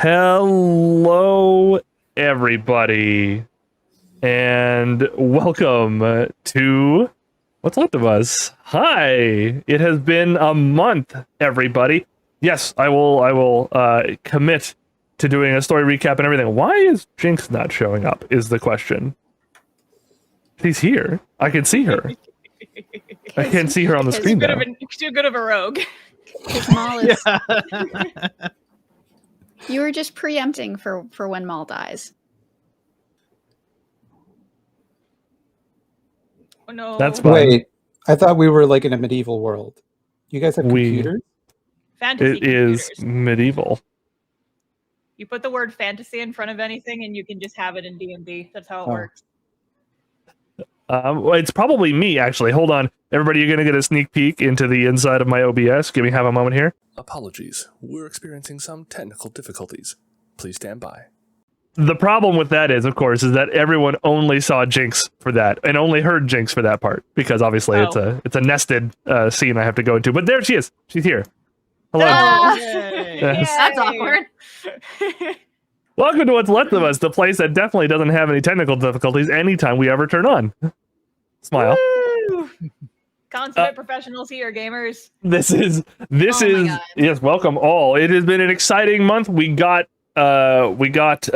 Hello, everybody, and welcome to What's Left of Us. Hi, it has been a month, everybody. Yes, I will commit to doing a story recap and everything. Why is Jinx not showing up is the question. She's here. I can see her. I can't see her on the screen, though. Too good of a rogue. Maul is... You were just preempting for when Maul dies. Oh no. That's fine. Wait, I thought we were like in a medieval world. You guys have computers? Fantasy It is computers. medieval. You put the word fantasy in front of anything and you can just have it in D&D. That's how it works. Well, it's probably me, actually. Hold on. Everybody, you're going to get a sneak peek into the inside of my OBS. Give me half a moment here. Apologies. We're experiencing some technical difficulties. Please stand by. The problem with that is, of course, is that everyone only saw Jinx for that and only heard Jinx for that part because obviously it's a nested scene I have to go into. But there she is. She's here. Hello. Yes. That's awkward. Welcome to What's Left of Us, the place that definitely doesn't have any technical difficulties anytime we ever turn on. Smile. Woo! Consummate professionals here, gamers. This is God. yes, welcome all. It has been an exciting month. We got partnered,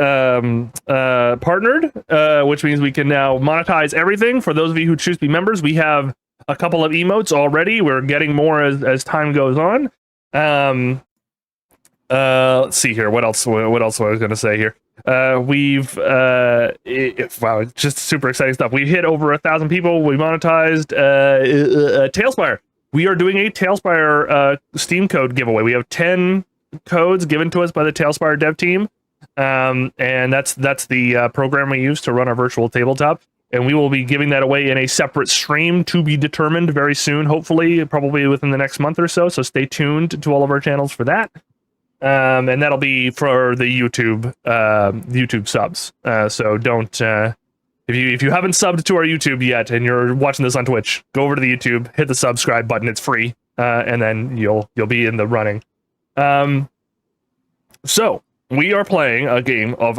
which means we can now monetize everything. For those of you who choose to be members, we have a couple of emotes already. We're getting more as time goes on. Let's see here. What else was I going to say here? Wow, it's just super exciting stuff. We hit over 1,000 people. We monetized Tailspire. We are doing a Tailspire Steam code giveaway. We have 10 codes given to us by the Tailspire dev team, and that's the program we use to run our virtual tabletop. And we will be giving that away in a separate stream to be determined very soon. Hopefully, probably within the next month or so. So stay tuned to all of our channels for that. And that'll be for the YouTube subs. So don't if you haven't subbed to our YouTube yet and you're watching this on Twitch, go over to the YouTube, hit the subscribe button. It's free, and then you'll be in the running. So we are playing a game of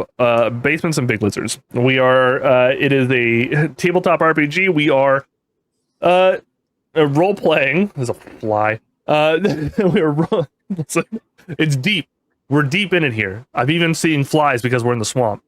Basements and Big Lizards. We are it is a tabletop RPG. We are role playing. There's a fly. We're it's deep. We're deep in it here. I've even seen flies because we're in the swamp.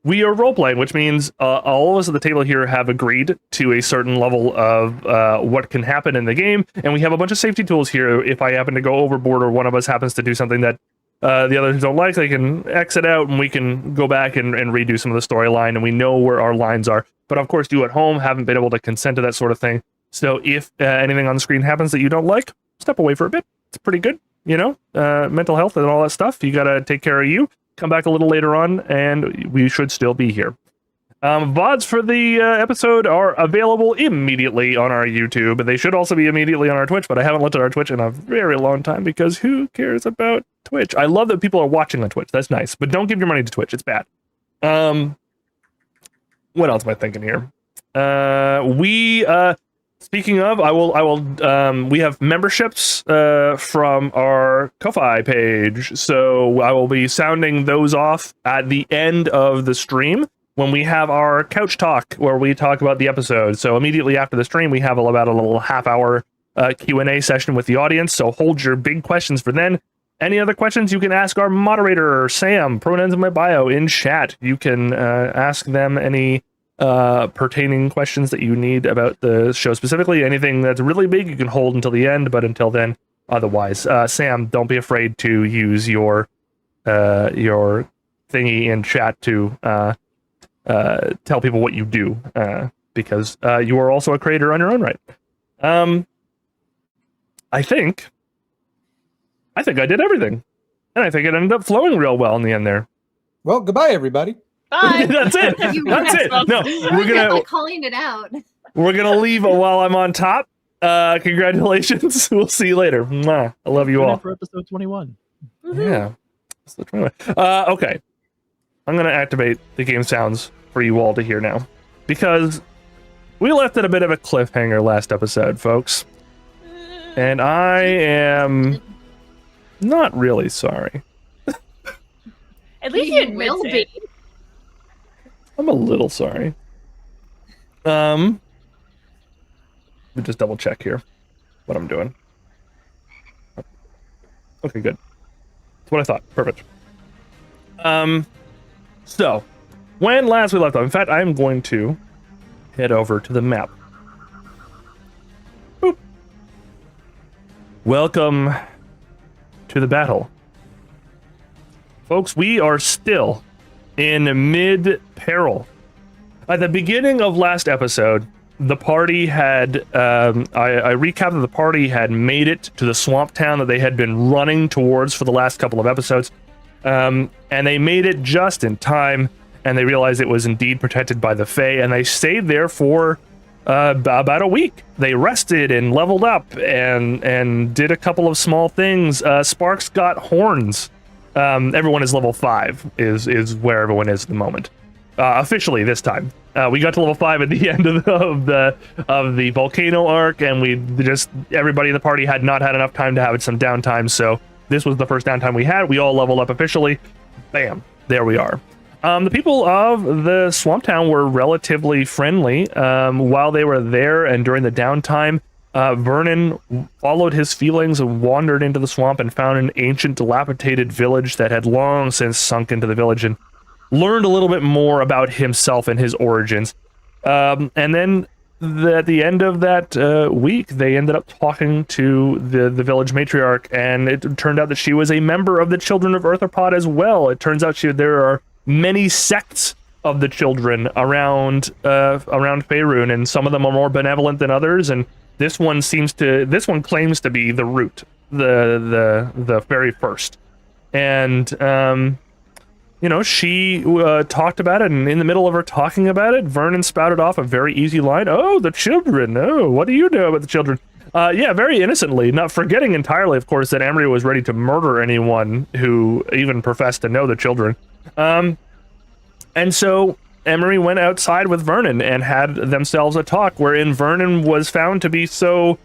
We are role-playing, which means all of us at the table here have agreed to a certain level of what can happen in the game, and we have a bunch of safety tools here. If I happen to go overboard or one of us happens to do something that the others don't like, they can exit out and we can go back and redo some of the storyline, and we know where our lines are. But of course, you at home haven't been able to consent to that sort of thing. So if anything on the screen happens that you don't like, step away for a bit. It's pretty good, you know, mental health and all that stuff. You got to take care of you. Come back a little later on, and we should still be here. VODs for the episode are available immediately on our YouTube. They should also be immediately on our Twitch, but I haven't looked at our Twitch in a very long time because who cares about Twitch? I love that people are watching on Twitch. That's nice, but don't give your money to Twitch. It's bad. What else am I thinking here? Speaking of, we have memberships from our Ko-Fi page, so I will be sounding those off at the end of the stream when we have our couch talk where we talk about the episode. So immediately after the stream, we have about a little half-hour Q&A session with the audience, so hold your big questions for then. Any other questions, you can ask our moderator, Sam, pronouns in my bio, in chat. You can ask them any pertaining questions that you need about the show specifically. Anything that's really big you can hold until the end, but until then, otherwise, Sam, don't be afraid to use your thingy in chat to tell people what you do, because you are also a creator on your own right. I think I did everything, and I think it ended up flowing real well in the end there. Well, goodbye, everybody. Bye. That's it. That's it. No, we're gonna calling it out. We're gonna leave while I'm on top. Congratulations. We'll see you later. Mwah. I love you all. For episode 21. Yeah. Okay. I'm gonna activate the game sounds for you all to hear now, because we left it a bit of a cliffhanger last episode, folks, and I am not really sorry. At least You he admits will it. be. I'm a little sorry. Let me just double check here what I'm doing. Okay, good. That's what I thought. Perfect. So when last we left off, in fact, I'm going to head over to the map. Boop. Welcome to the battle. Folks, we are still in mid-peril. At the beginning of last episode, the party had, I recapped that the party had made it to the swamp town that they had been running towards for the last couple of episodes. And they made it just in time, and they realized it was indeed protected by the Fae, and they stayed there for about a week. They rested and leveled up and did a couple of small things. Sparks got horns. Everyone is level 5 is where everyone is at the moment. Officially this time. We got to level 5 at the end of the volcano arc, and everybody in the party had not had enough time to have some downtime, so this was the first downtime we had. We all leveled up officially. Bam, there we are. The people of the swamp town were relatively friendly while they were there, and during the downtime, Vernon followed his feelings and wandered into the swamp and found an ancient, dilapidated village that had long since sunk into the village, and learned a little bit more about himself and his origins. And then at the end of that week, they ended up talking to the village matriarch, and it turned out that she was a member of the Children of Arthropod as well. It turns out there are many sects of the children around Faerun, and some of them are more benevolent than others, and this one claims to be the root, the very first. And she talked about it, and in the middle of her talking about it, Vernon spouted off a very easy line. Oh, the children. Oh, what do you know about the children? Yeah, very innocently, not forgetting entirely, of course, that Emery was ready to murder anyone who even professed to know the children. And so Emery went outside with Vernon and had themselves a talk, wherein Vernon was found to be so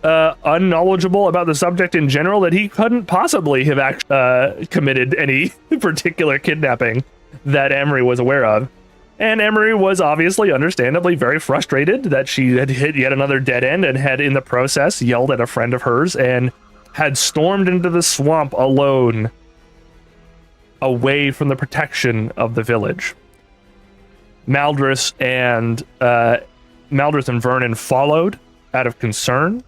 unknowledgeable about the subject in general that he couldn't possibly have actually committed any particular kidnapping that Emery was aware of. And Emery was obviously, understandably, very frustrated that she had hit yet another dead end and had, in the process, yelled at a friend of hers and had stormed into the swamp alone, away from the protection of the village. Maldris and Vernon followed out of concern.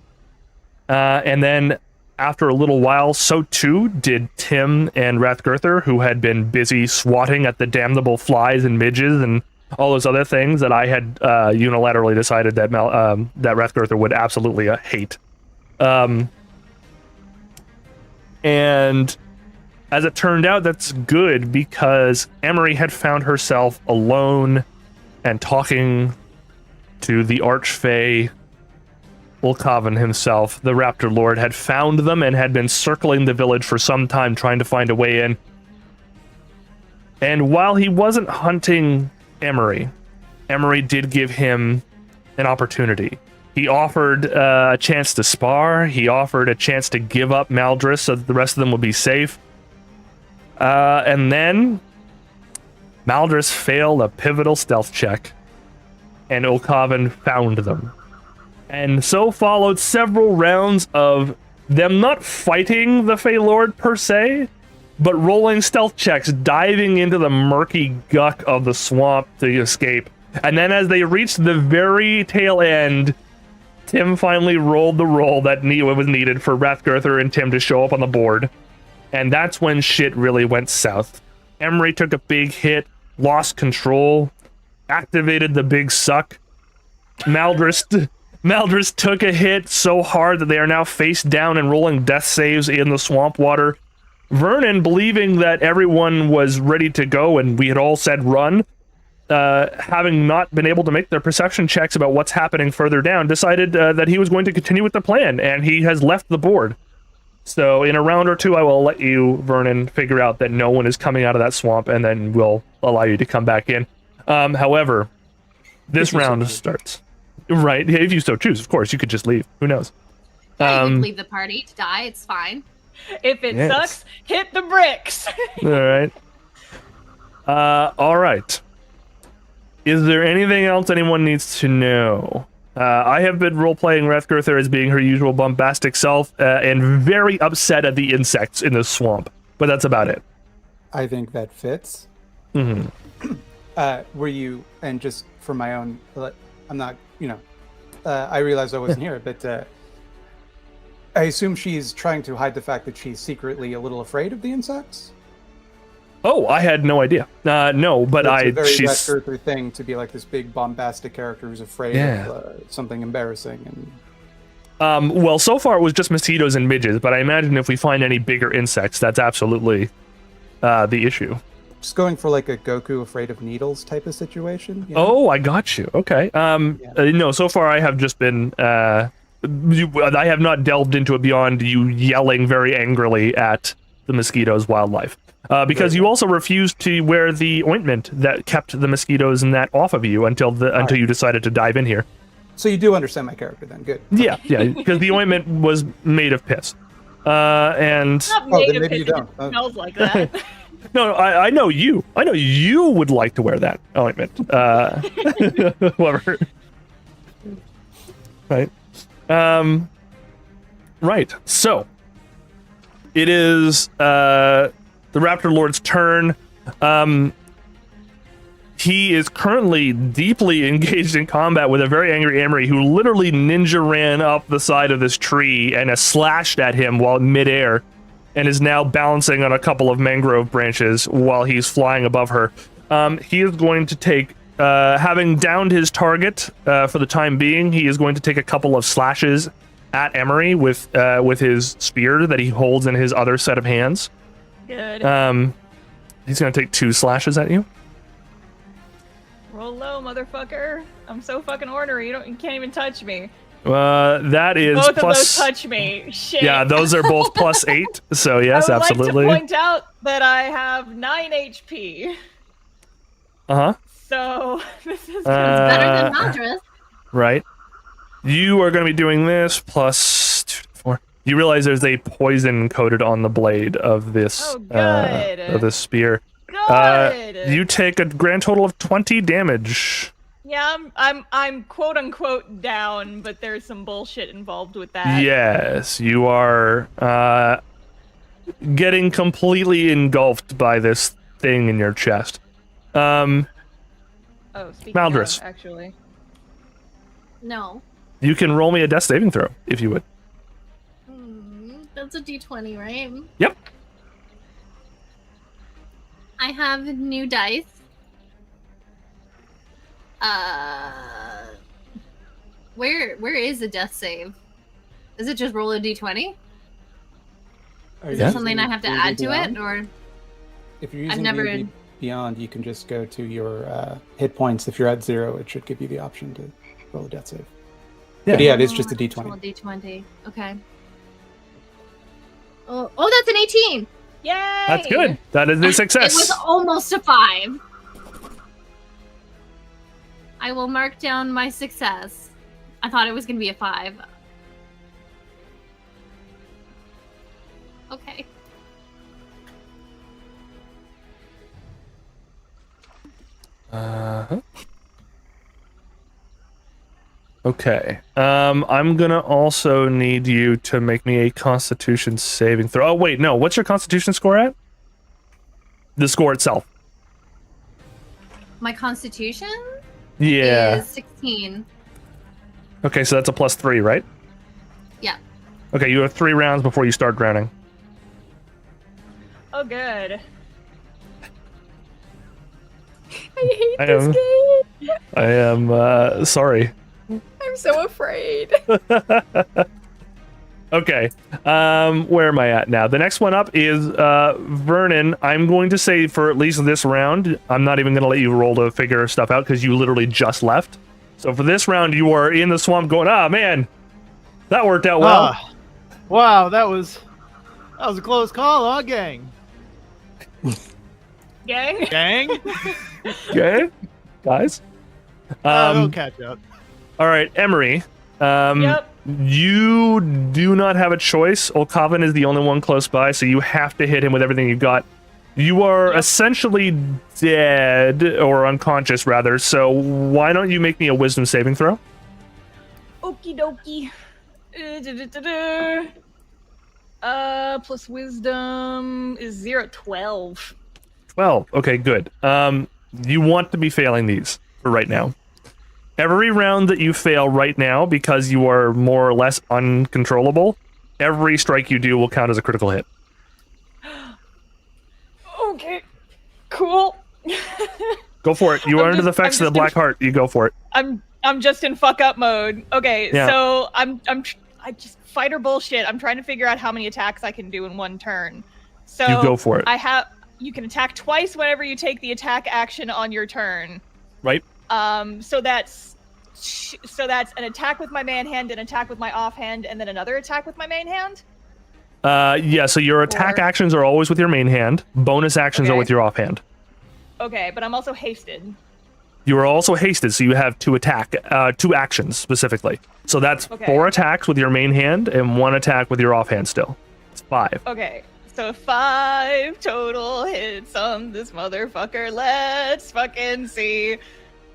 And then after a little while, so too did Tim and Rathgurther, who had been busy swatting at the damnable flies and midges and all those other things that I had unilaterally decided that that Rathgurther would absolutely hate. And as it turned out, that's good, because Emery had found herself alone and talking to the Archfey. Ulkavan himself, the Raptor Lord, had found them and had been circling the village for some time trying to find a way in. And while he wasn't hunting Emery did give him an opportunity. He offered a chance to spar. He offered a chance to give up Maldris so that the rest of them would be safe. And then Maldris failed a pivotal stealth check, and Ulkavan found them. And so followed several rounds of them not fighting the Fey Lord per se, but rolling stealth checks, diving into the murky guck of the swamp to escape. And then as they reached the very tail end, Tim finally rolled the roll that was needed for Rathgurther and Tim to show up on the board. And that's when shit really went south. Emery took a big hit, lost control, activated the big suck. Maldris took a hit so hard that they are now face down and rolling death saves in the swamp water. Vernon, believing that everyone was ready to go and we had all said run, having not been able to make their perception checks about what's happening further down, decided that he was going to continue with the plan, and he has left the board. So in a round or two, I will let you, Vernon, figure out that no one is coming out of that swamp, and then we'll allow you to come back in. However, this round starts. Right, if you so choose, of course, you could just leave. Who knows? You can leave the party to die. It's fine. If it sucks, hit the bricks. All right. All right. Is there anything else anyone needs to know? I have been role-playing Rathgurther as being her usual bombastic self and very upset at the insects in the swamp, but that's about it. I think that fits. Mm-hmm. Were you, and just for my own, I'm not, I realized I wasn't here, but I assume she's trying to hide the fact that she's secretly a little afraid of the insects? Oh, I had no idea. No, but It's a very she's... Rathgurther thing to be like this big bombastic character who's afraid of something embarrassing. And well, so far it was just mosquitoes and midges, but I imagine if we find any bigger insects, that's absolutely the issue. just going for like a Goku afraid of needles type of situation. Oh, I got you. Okay. No, so far I have just been... I have not delved into it beyond you yelling very angrily at the mosquitoes' wildlife. Because you also refused to wear the ointment that kept the mosquitoes and that off of you until you decided to dive in here. So you do understand my character then, good. Yeah, because the ointment was made of piss. And Not made of maybe piss, you don't. it smells like that. no, I know you. I know you would like to wear that ointment. Whoever. Right. Right. So it is the Raptor Lord's turn. He is currently deeply engaged in combat with a very angry Emery who literally ninja ran up the side of this tree and has slashed at him while midair and is now balancing on a couple of mangrove branches while he's flying above her. He is going to take, having downed his target for the time being, he is going to take a couple of slashes at Emery with his spear that he holds in his other set of hands. Good. He's going to take 2 slashes at you. Roll low, motherfucker. I'm so fucking ornery. You can't even touch me. That is Both plus... of those touch me. Shit. Yeah, those are both +8. So yes, I would absolutely. like to point out that I have 9 HP. Uh-huh. So this is Better than Madras. Right. You are going to be doing this plus 2 to 4. You realize there's a poison coated on the blade of this of this spear. good. You take a grand total of 20 damage. Yeah, I'm quote unquote down, but there's some bullshit involved with that. Yes, you are getting completely engulfed by this thing in your chest. Oh, speaking Maldris. of, actually. No. You can roll me a death saving throw if you would. That's a d20, right? Yep. I have new dice. Where is the death save? Is it just roll a d20? Is there something I have to add to it, or? If you're using D&D Beyond, you can just go to your hit points. If you're at 0, it should give you the option to roll a death save. Yeah, but yeah, it is just a d20. Roll a d20. Okay. Oh, that's an 18. Yay! That's good. That is a success. It was almost a 5. I will mark down my success. I thought it was going to be a 5. Okay. Uh-huh. Okay. I'm gonna also need you to make me a Constitution saving throw. Oh wait, no. What's your Constitution score at? The score itself. My constitution Yeah. is 16. Okay, so that's a +3, right? Yeah. Okay, you have 3 rounds before you start drowning. Oh, good. I hate this game. I am sorry. I'm so afraid. Okay, where am I at now? The next one up is Vernon. I'm going to say for at least this round, I'm not even going to let you roll to figure stuff out because you literally just left. So for this round, you are in the swamp going, ah, man, that worked out well. Wow, that was a close call, huh, gang? Gang? Gang? Okay, guys. They'll catch up. All right, Emery. Yep. You do not have a choice. Olkavan is the only one close by, so you have to hit him with everything you've got. You are Yep. essentially dead, or unconscious rather, so why don't you make me a wisdom saving throw? Okie dokie. Plus wisdom is 12. 12. Okay, good. You want to be failing these for right now. Every round that you fail right now, because you are more or less uncontrollable, every strike you do will count as a critical hit. Okay, cool. Go for it. You are I'm under just- the effects I'm of the just black heart. You go for it. I'm just in fuck up mode. Okay, Yeah. so I just fighter bullshit. I'm trying to figure out how many attacks I can do in one turn. So You go for it. You can attack twice whenever you take the attack action on your turn. Right? So that's an attack with my main hand, an attack with my offhand, and then another attack with my main hand. Yeah, so your attack actions are always with your main hand. Bonus actions are Okay. with your offhand. Okay, but I'm also hasted. You are also hasted, so you have two actions specifically. So that's Okay. 4 attacks with your main hand and 1 attack with your offhand still. It's 5. Okay, so 5 total hits on this motherfucker. Let's fucking see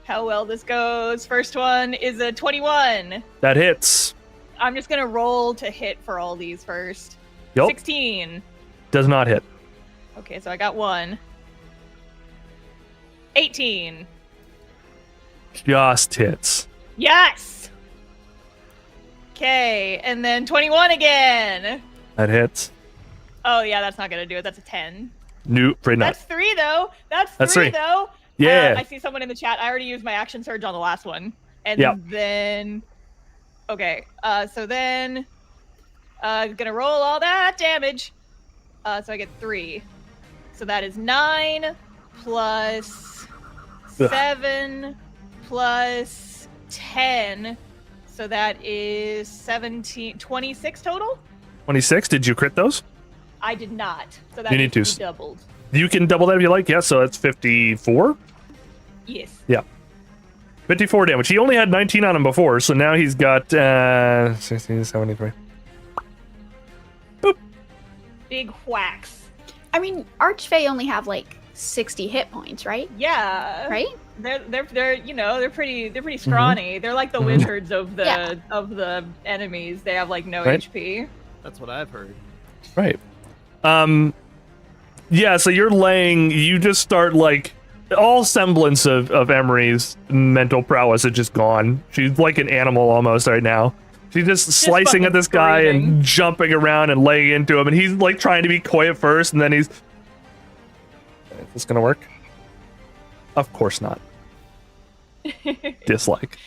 how well this goes. First one is a 21. That hits. I'm just gonna roll to hit for all these first. Yup. 16. Does not hit. Okay, so I got 1. 18. Just hits. Yes! Okay, and then 21 again. That hits. Oh yeah, that's not gonna do it. That's a 10. Nope, pretty not. That's 3 though. That's That's 3 three. though. Yeah. I see someone in the chat. I already used my action surge on the last one. And Yep. then okay, so then gonna roll all that damage. So I get 3. So that is 9 plus Ugh. 7 plus 10. So that is 26 total? 26. Did you crit those? I did not. So that You need needs to. be doubled. You can double that if you like. Yeah, so that's 54. Yes. Yeah. 54 damage. He only had 19 on him before, so now he's got 16, 73. Big whacks. I mean, Archfey only have like 60 hit points, right? Yeah. Right? They're you know, they're pretty scrawny. They're like the wizards of the Yeah. of the enemies. They have like no Right. HP. That's what I've heard. Right. Yeah, so you just start like all semblance of Emery's mental prowess is just gone. She's like an animal almost right now. She's just slicing at fucking this guy screaming. and jumping around and laying into him, and he's like trying to be coy at first, and then he's. Is this gonna work? Of course not. Dislike.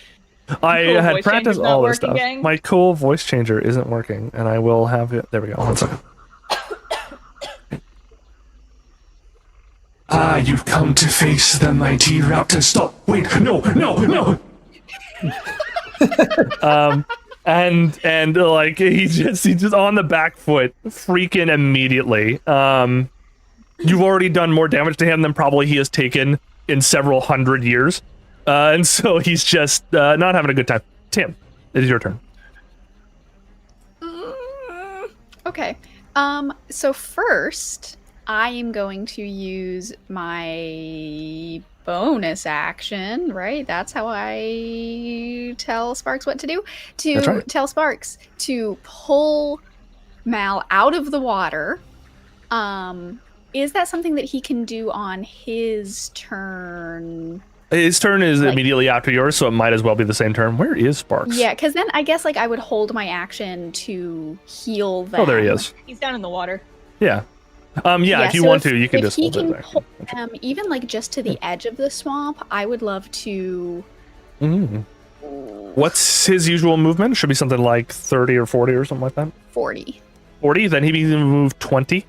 I cool had voice practiced changer's not all this working, stuff. gang? My cool voice changer isn't working, and I will have it. There we go. 1 second. You've come to face the mighty raptor. Stop! Wait! No! And like he's just on the back foot, freaking immediately. You've already done more damage to him than probably he has taken in several hundred years, and so he's just not having a good time. Tim, it is your turn. Okay. So first, I am going to use my bonus action, right? That's how I tell Sparks what to do. That's To right. tell Sparks to pull Mal out of the water. Is that something that he can do on his turn? His turn is Like- immediately after yours, so it might as well be the same turn. Where is Sparks? Yeah, because then I guess like I would hold my action to heal them. Oh, there he is. He's down in the water. Yeah. Yeah. If you so want to, you can if just he hold it can there. pull them even like just to the edge of the swamp, I would love to. Mhm. What's his usual movement? Should be something like 30 or 40 or something like that. 40. 40. Then he can move 20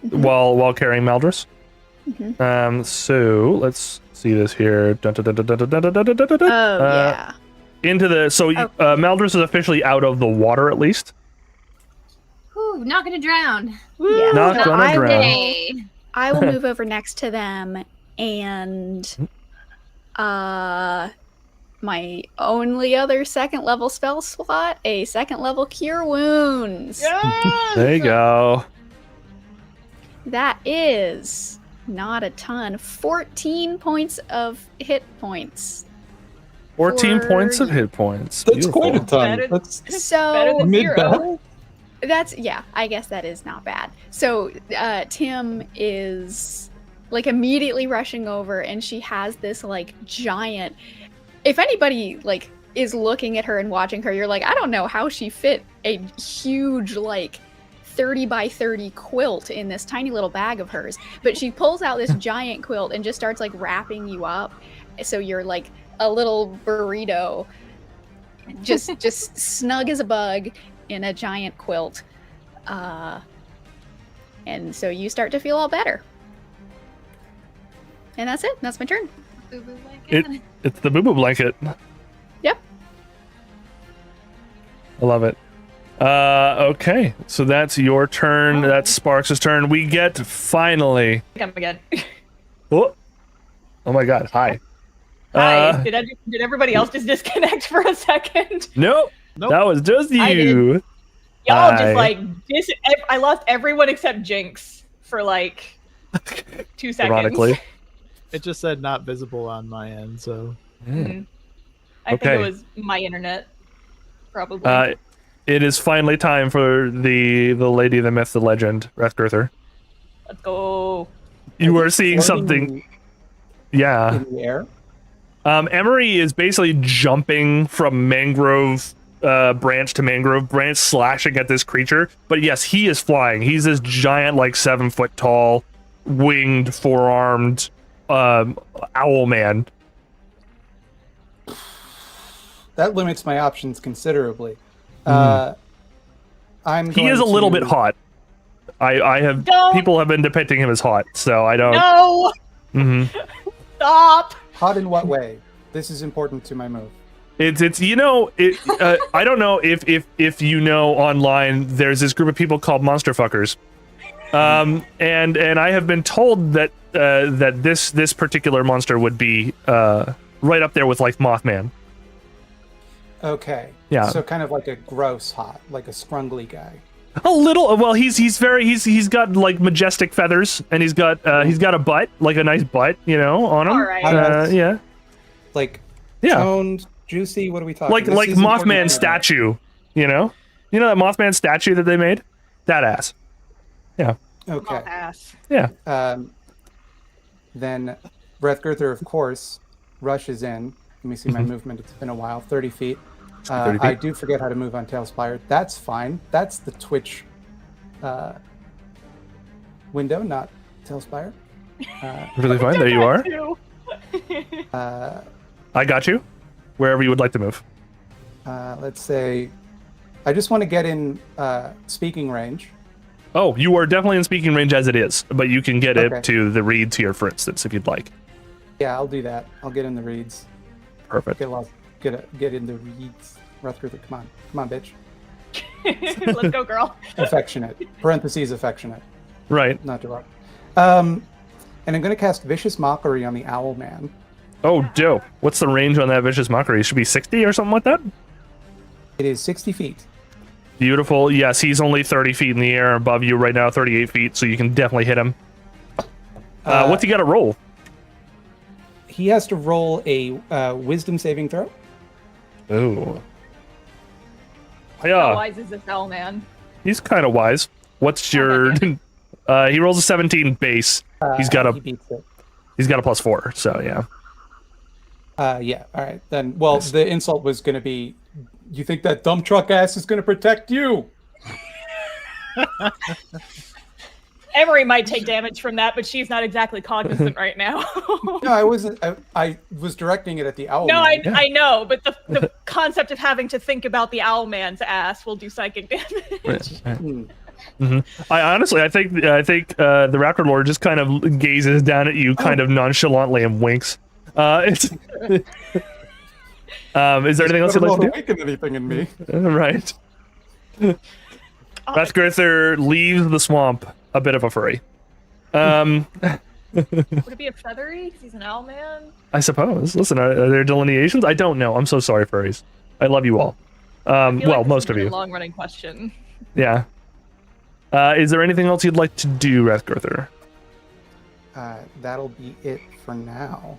Mhm. while carrying Maldrus. Mhm. So let's see this here. Dun, dun, dun, dun, dun, dun, dun, dun, dun, dun, dun. Oh yeah. Into the Maldrus is officially out of the water at least. Ooh, not gonna drown. Yeah. Not So gonna I drown. will, Hey. I will move over next to them and my only other second level spell slot, a second level cure wounds. Yes! There you go. That is not a ton. 14 points of hit points. 14 For points of hit points. That's Beautiful. quite a ton. Better- That's Better So than mid zero. battle. that's, yeah, I guess that is not bad. So Tim is like immediately rushing over, and she has this like giant, if anybody like is looking at her and watching her, you're like, I don't know how she fit a huge like 30 by 30 quilt in this tiny little bag of hers. But she pulls out this giant quilt and just starts like wrapping you up. So you're like a little burrito, just snug as a bug in a giant quilt. And so you start to feel all better. And that's it. That's my turn. Boo-boo blanket. It's the boo-boo blanket. Yep. I love it. Okay, so that's your turn. Oh. That's Sparks' turn. We get finally. Come again. Oh, oh my God! Hi. Hi. Did everybody else just disconnect for a second? Nope. Nope. That was just I you. Y'all Hi. just like I lost everyone except Jinx for like 2 seconds. Ironically. It just said not visible on my end, so Mhm. I think Okay. it was my internet, probably. It is finally time for the lady, the myth, the legend, Rathgirther. Let's go. You are seeing Floating something. Yeah. in the air. Emery is basically jumping from mangrove branch to mangrove branch, slashing at this creature. But yes, he is flying. He's this giant, like 7 foot tall, winged, 4-armed owl man. That limits my options considerably. Mhm. I'm. He is a going little to- bit hot. I have Don't. people have been depicting him as hot, so I don't. No! Mhm. Stop! Hot in what way? This is important to my move. It's you know it. I don't know if you know online. There's this group of people called monster fuckers, and I have been told that that this particular monster would be right up there with like Mothman. Okay. Yeah. So kind of like a gross hot, like a scrungly guy. A little. Well, he's got like majestic feathers, and he's got a butt, like a nice butt, you know, on him. All right. Yeah. Like Yeah. toned, juicy. What are we talking? Like This is important Mothman to me. statue, you know that Mothman statue that they made, that ass. Yeah. Okay. Ass. Yeah. Then Breathgirther, of course, rushes in. Let me see my movement. It's been a while. 30 feet. 30 feet. I do forget how to move on Tailspire. That's fine. That's the Twitch window, not Tailspire. Really fine. There you are. Two. I got you. Wherever you would like to move. Let's say I just want to get in speaking range. Oh, you are definitely in speaking range as it is, but you can get Okay. it to the reeds here, for instance, if you'd like. Yeah, I'll do that. I'll get in the reeds. Perfect. Get in the reeds. Breathgirther, come on, bitch. Let's go, girl. Affectionate. Parentheses affectionate. Right. Not derogatory. And I'm going to cast Vicious Mockery on the Owl Man. Oh, dope. What's the range on that vicious mockery? It should be 60 or something like that? It is 60 feet. Beautiful. Yes, he's only 30 feet in the air above you right now, 38 feet, so you can definitely hit him. What's he got to roll? He has to roll a Wisdom saving throw. Oh. How Yeah, wise is this owl man? he's kind of wise. What's your... he rolls a 17 base. He's got He beats it. a +4, so yeah. Yeah, all right. Then, well, the insult was going to be, you think that dump truck ass is going to protect you? Emery might take damage from that, but she's not exactly cognizant right now. No, I wasn't. I was directing it at the Owl No, Man. I know, but the concept of having to think about the owl man's ass will do psychic damage. I honestly, I think the Raptor Lord just kind of gazes down at you, kind of nonchalantly, and winks. Is there anything else you'd like to awaken anything in me. do? Right. Rathgirther leaves the swamp a bit of a furry. Would it be a feathery? 'Cause he's an owl man. I suppose. Listen, are there delineations? I don't know. I'm so sorry, furries. I love you all. I feel Well, like this most has of been you. a long-running question. Yeah. Is there anything else you'd like to do, Rathgurther? That'll be it for now.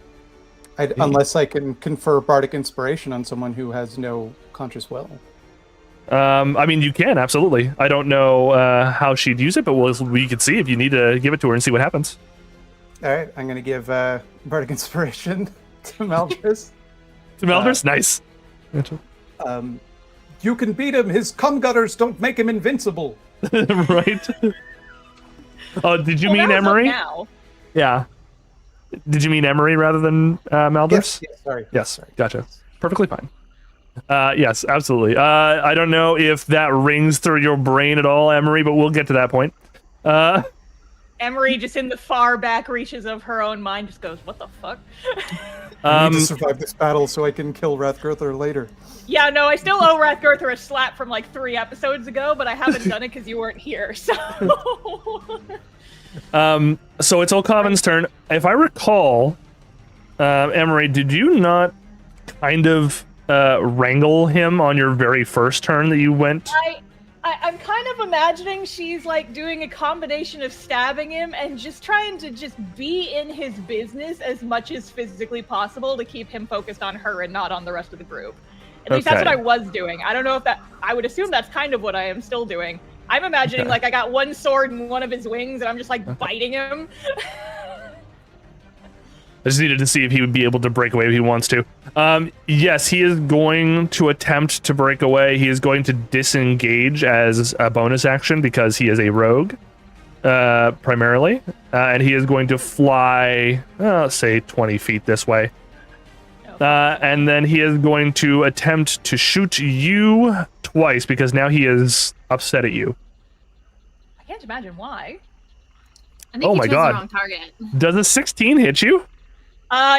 Unless I can confer bardic inspiration on someone who has no conscious will. I mean, you can, absolutely. I don't know how she'd use it, but we could see if you need to give it to her and see what happens. All right, I'm going to give bardic inspiration to Maldris. To Maldris? Nice. You can beat him. His cum gutters don't make him invincible. Right? Oh, did you mean that was up Emery? now. Yeah. Did you mean Emery rather than Maldris? Yes, sorry. Yes, Sorry. gotcha. Perfectly fine. Yes, absolutely. I don't know if that rings through your brain at all, Emery, but we'll get to that point. Emery, just in the far back reaches of her own mind, just goes, "What the fuck?" I need to survive this battle so I can kill Rathgurther later. Yeah, no, I still owe Rathgurther a slap from like 3 episodes ago, but I haven't done it because you weren't here. So. So it's Olkavan's turn. If I recall, Emery, did you not kind of wrangle him on your very first turn that you went? I'm kind of imagining she's like doing a combination of stabbing him and just trying to just be in his business as much as physically possible to keep him focused on her and not on the rest of the group. At least that's what I was doing. I don't know if that, I would assume that's kind of what I am still doing. I'm imagining like I got one sword in one of his wings and I'm just like biting him. I just needed to see if he would be able to break away if he wants to. Yes, he is going to attempt to break away. He is going to disengage as a bonus action because he is a rogue, primarily. And he is going to fly, let's say 20 feet this way. And then he is going to attempt to shoot you twice because now he is upset at you. I can't imagine why. I think Oh you my chose God. the wrong target. Does a 16 hit you?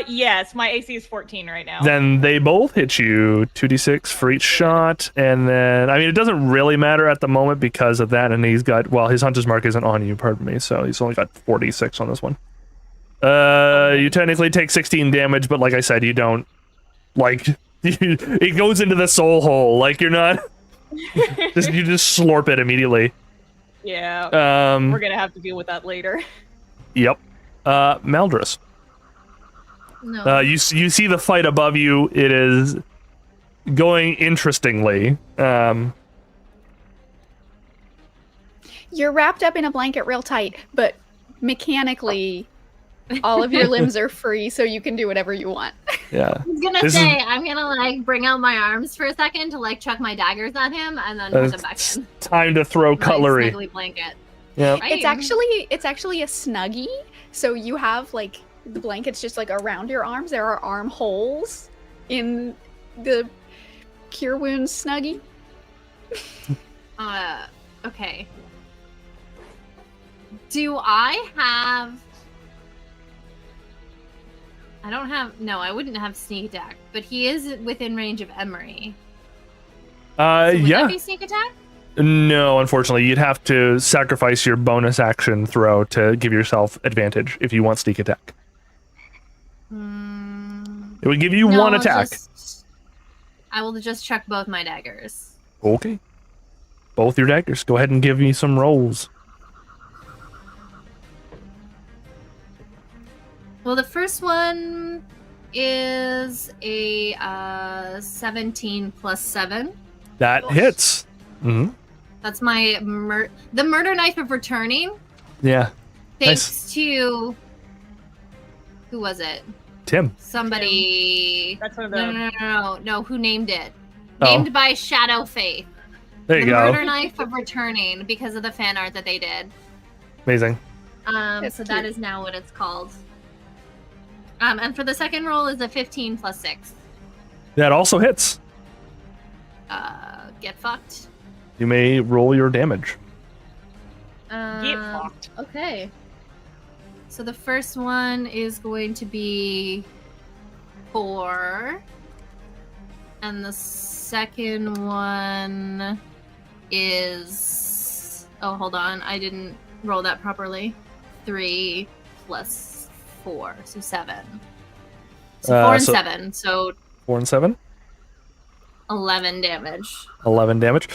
Yes, my AC is 14 right now. Then they both hit you, 2d6 for each shot, and then, I mean, it doesn't really matter at the moment because of that, and he's got, well, his Hunter's Mark isn't on you, pardon me, so he's only got 46 on this one. You technically take 16 damage, but like I said, you don't, like, it goes into the soul hole, like, you're not, you just slurp it immediately. Yeah, we're gonna have to deal with that later. Yep. Maldris. No. You see the fight above you. It is going interestingly. You're wrapped up in a blanket real tight, but mechanically, all of your limbs are free, so you can do whatever you want. Yeah. I was gonna say, I'm gonna like bring out my arms for a second to like chuck my daggers at him and then put them back in. Time to throw cutlery. Snuggly blanket. Yeah. Right? It's actually a snuggie, so you have like the blankets just like around your arms. There are armholes in the Cure Wounds snuggie. Okay. Do I have... I wouldn't have sneak attack, but he is within range of Emery. So would yeah. that be sneak attack? No, unfortunately, you'd have to sacrifice your bonus action throw to give yourself advantage if you want sneak attack. It would give you one attack. I will just chuck both my daggers. Okay. Both your daggers. Go ahead and give me some rolls. Well, the first one is a 17 plus 7. That hits. Mm-hmm. That's my the murder knife of returning. Yeah. Thanks to who was it? Tim. Somebody. That's one of the... No. Who named it? Oh. Named by Shadow Faith. There you the go. murder knife of returning because of the fan art that they did. Amazing. So that is now what it's called. And for the second roll is a 15 plus 6. That also hits. Get fucked. You may roll your damage. Get fucked. Okay. So the first one is going to be 4. And the second one is... Oh, hold on. I didn't roll that properly. 3 plus 4. So 7. So 4 and 7. So 4 and 7? 11 damage. 11 damage.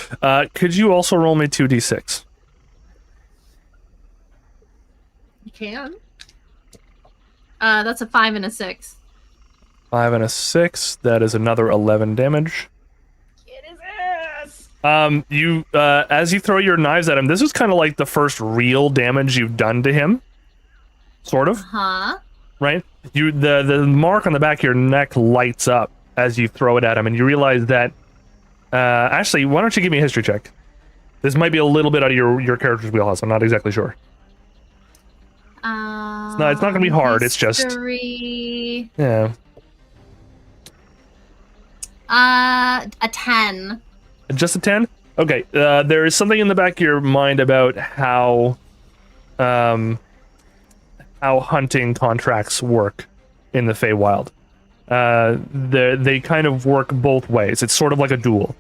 Could you also roll me 2d6? You can. That's a 5 and a 6. 5 and a 6. That is another 11 damage. Get his ass. You as you throw your knives at him, this is kind of like the first real damage you've done to him. Sort of. Huh? Right? The mark on the back of your neck lights up as you throw it at him, and you realize that actually, why don't you give me a history check? This might be a little bit out of your character's wheelhouse. I'm not exactly sure. It's not gonna be hard, it's just history... Yeah. A 10. Just a 10? Okay. There is something in the back of your mind about how hunting contracts work in the Feywild. They kind of work both ways. It's sort of like a duel.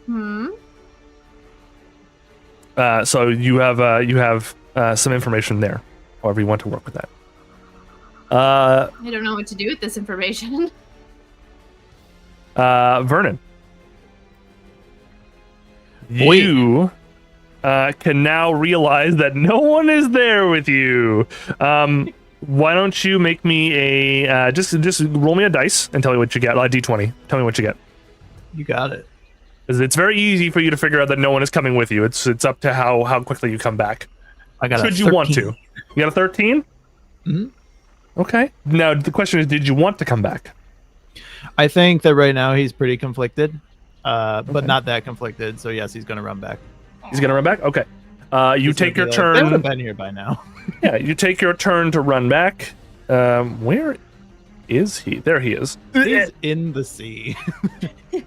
Hmm. So you have some information there, however you want to work with that. I don't know what to do with this information. Vernon, you can now realize that no one is there with you. Why don't you make me a just roll me a dice and tell me what you get? A d20. Tell me what you get. You got it. 'Cause it's very easy for you to figure out that no one is coming with you. It's up to how quickly you come back. I got Should a you 13. want to? You got a 13? Mhm. Okay. Now the question is, did you want to come back? I think that right now he's pretty conflicted, Okay. but not that conflicted. So yes, he's gonna run back. He's gonna run back. Okay. You He's take gonna your be like, They would have turn. been here by now. Yeah, you take your turn to run back. Where is he? There he is. He's in the sea.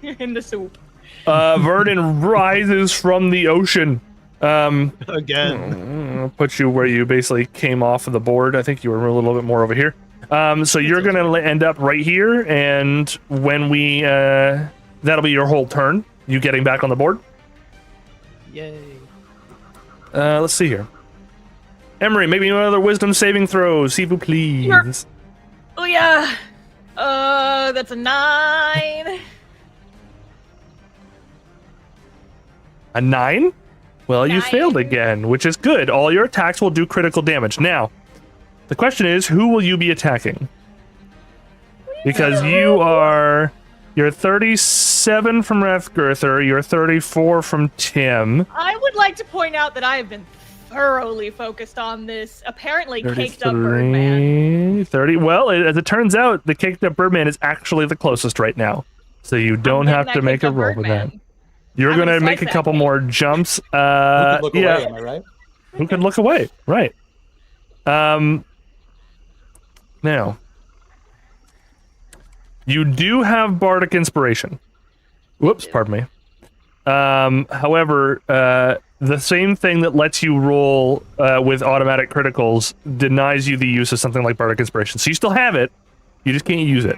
In the soup. Vernon rises from the ocean. Again. Put you where you basically came off of the board. I think you were a little bit more over here. So you're gonna end up right here, and when we that'll be your whole turn. You getting back on the board. Yay. Let's see here. Emery, maybe another wisdom saving throw. See vous please. Sure. Oh yeah. That's a 9. A 9? Well, you 9. failed again, which is good. All your attacks will do critical damage. Now, the question is, who will you be attacking? Because you're 37 from Rathgirther, you're 34 from Tim. I would like to point out that I have been thoroughly focused on this apparently caked up 33, Birdman. 30. Well, as it turns out, the caked up Birdman is actually the closest right now. So you don't getting have that to make a caked up roll with that. Birdman. You're I'm going to gonna make a slice that couple cake. more jumps. Who could look yeah. away, am I right? Who can look away? Right. Now, you do have Bardic Inspiration. Whoops, pardon me. However, the same thing that lets you roll with automatic criticals denies you the use of something like Bardic Inspiration. So you still have it, you just can't use it.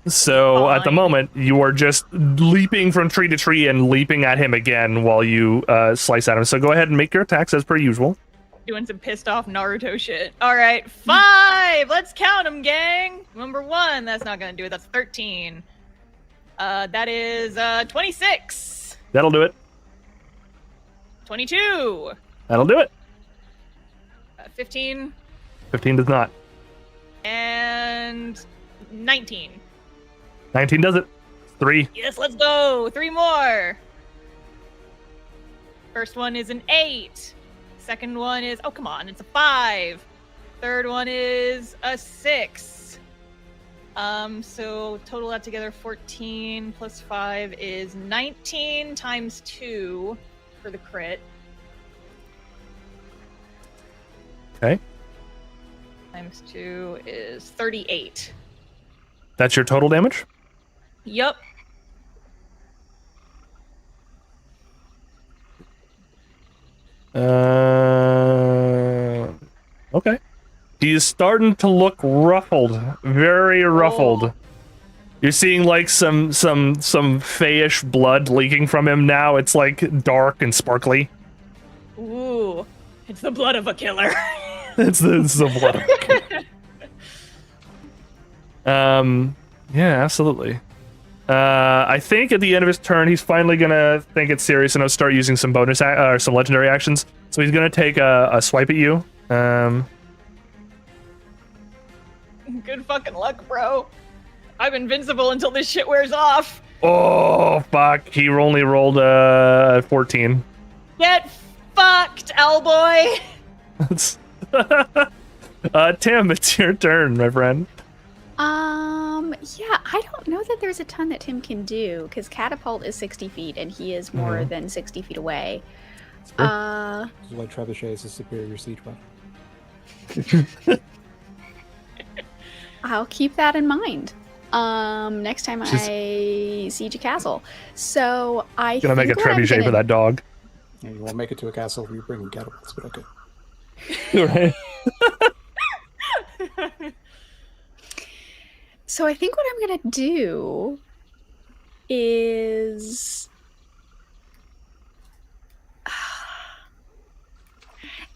So at the Fine. moment, you are just leaping from tree to tree and leaping at him again while you slice at him. So go ahead and make your attacks as per usual. Doing some pissed off Naruto shit. All right, 5. Let's count them, gang. Number 1. That's not gonna do it. That's 13. That is 26. That'll do it. 22. That'll do it. 15 15 does not. and 19. 19 does it. 3. Yes, let's go. 3 more. First one is an 8. Second one is, oh, come on, it's a 5. Third one is a 6. So total that together, 14 plus 5 is 19 times 2 for the crit. Okay. Times 2 is 38. That's your total damage? Yup. Okay. He's starting to look ruffled, very ruffled. Oh. You're seeing like some fayish blood leaking from him now. It's like dark and sparkly. Ooh, it's the blood of a killer. It's the blood. Yeah, absolutely. I think at the end of his turn, he's finally gonna think it's serious and he'll start using some bonus or some legendary actions. So he's gonna take a swipe at you. Good fucking luck, bro. I'm invincible until this shit wears off. Oh fuck! He only rolled 14. Get fucked, Owlboy. Tim, it's your turn, my friend. Yeah, I don't know that there's a ton that Tim can do because catapult is 60 feet and he is more than 60 feet away. This is why trebuchet is a superior siege weapon. I'll keep that in mind. Next time I siege a castle. So I Gonna make a think what I'm trebuchet for that dog. Yeah, you won't make it to a castle if you're bringing catapults, but okay. Right. So I think what I'm gonna do is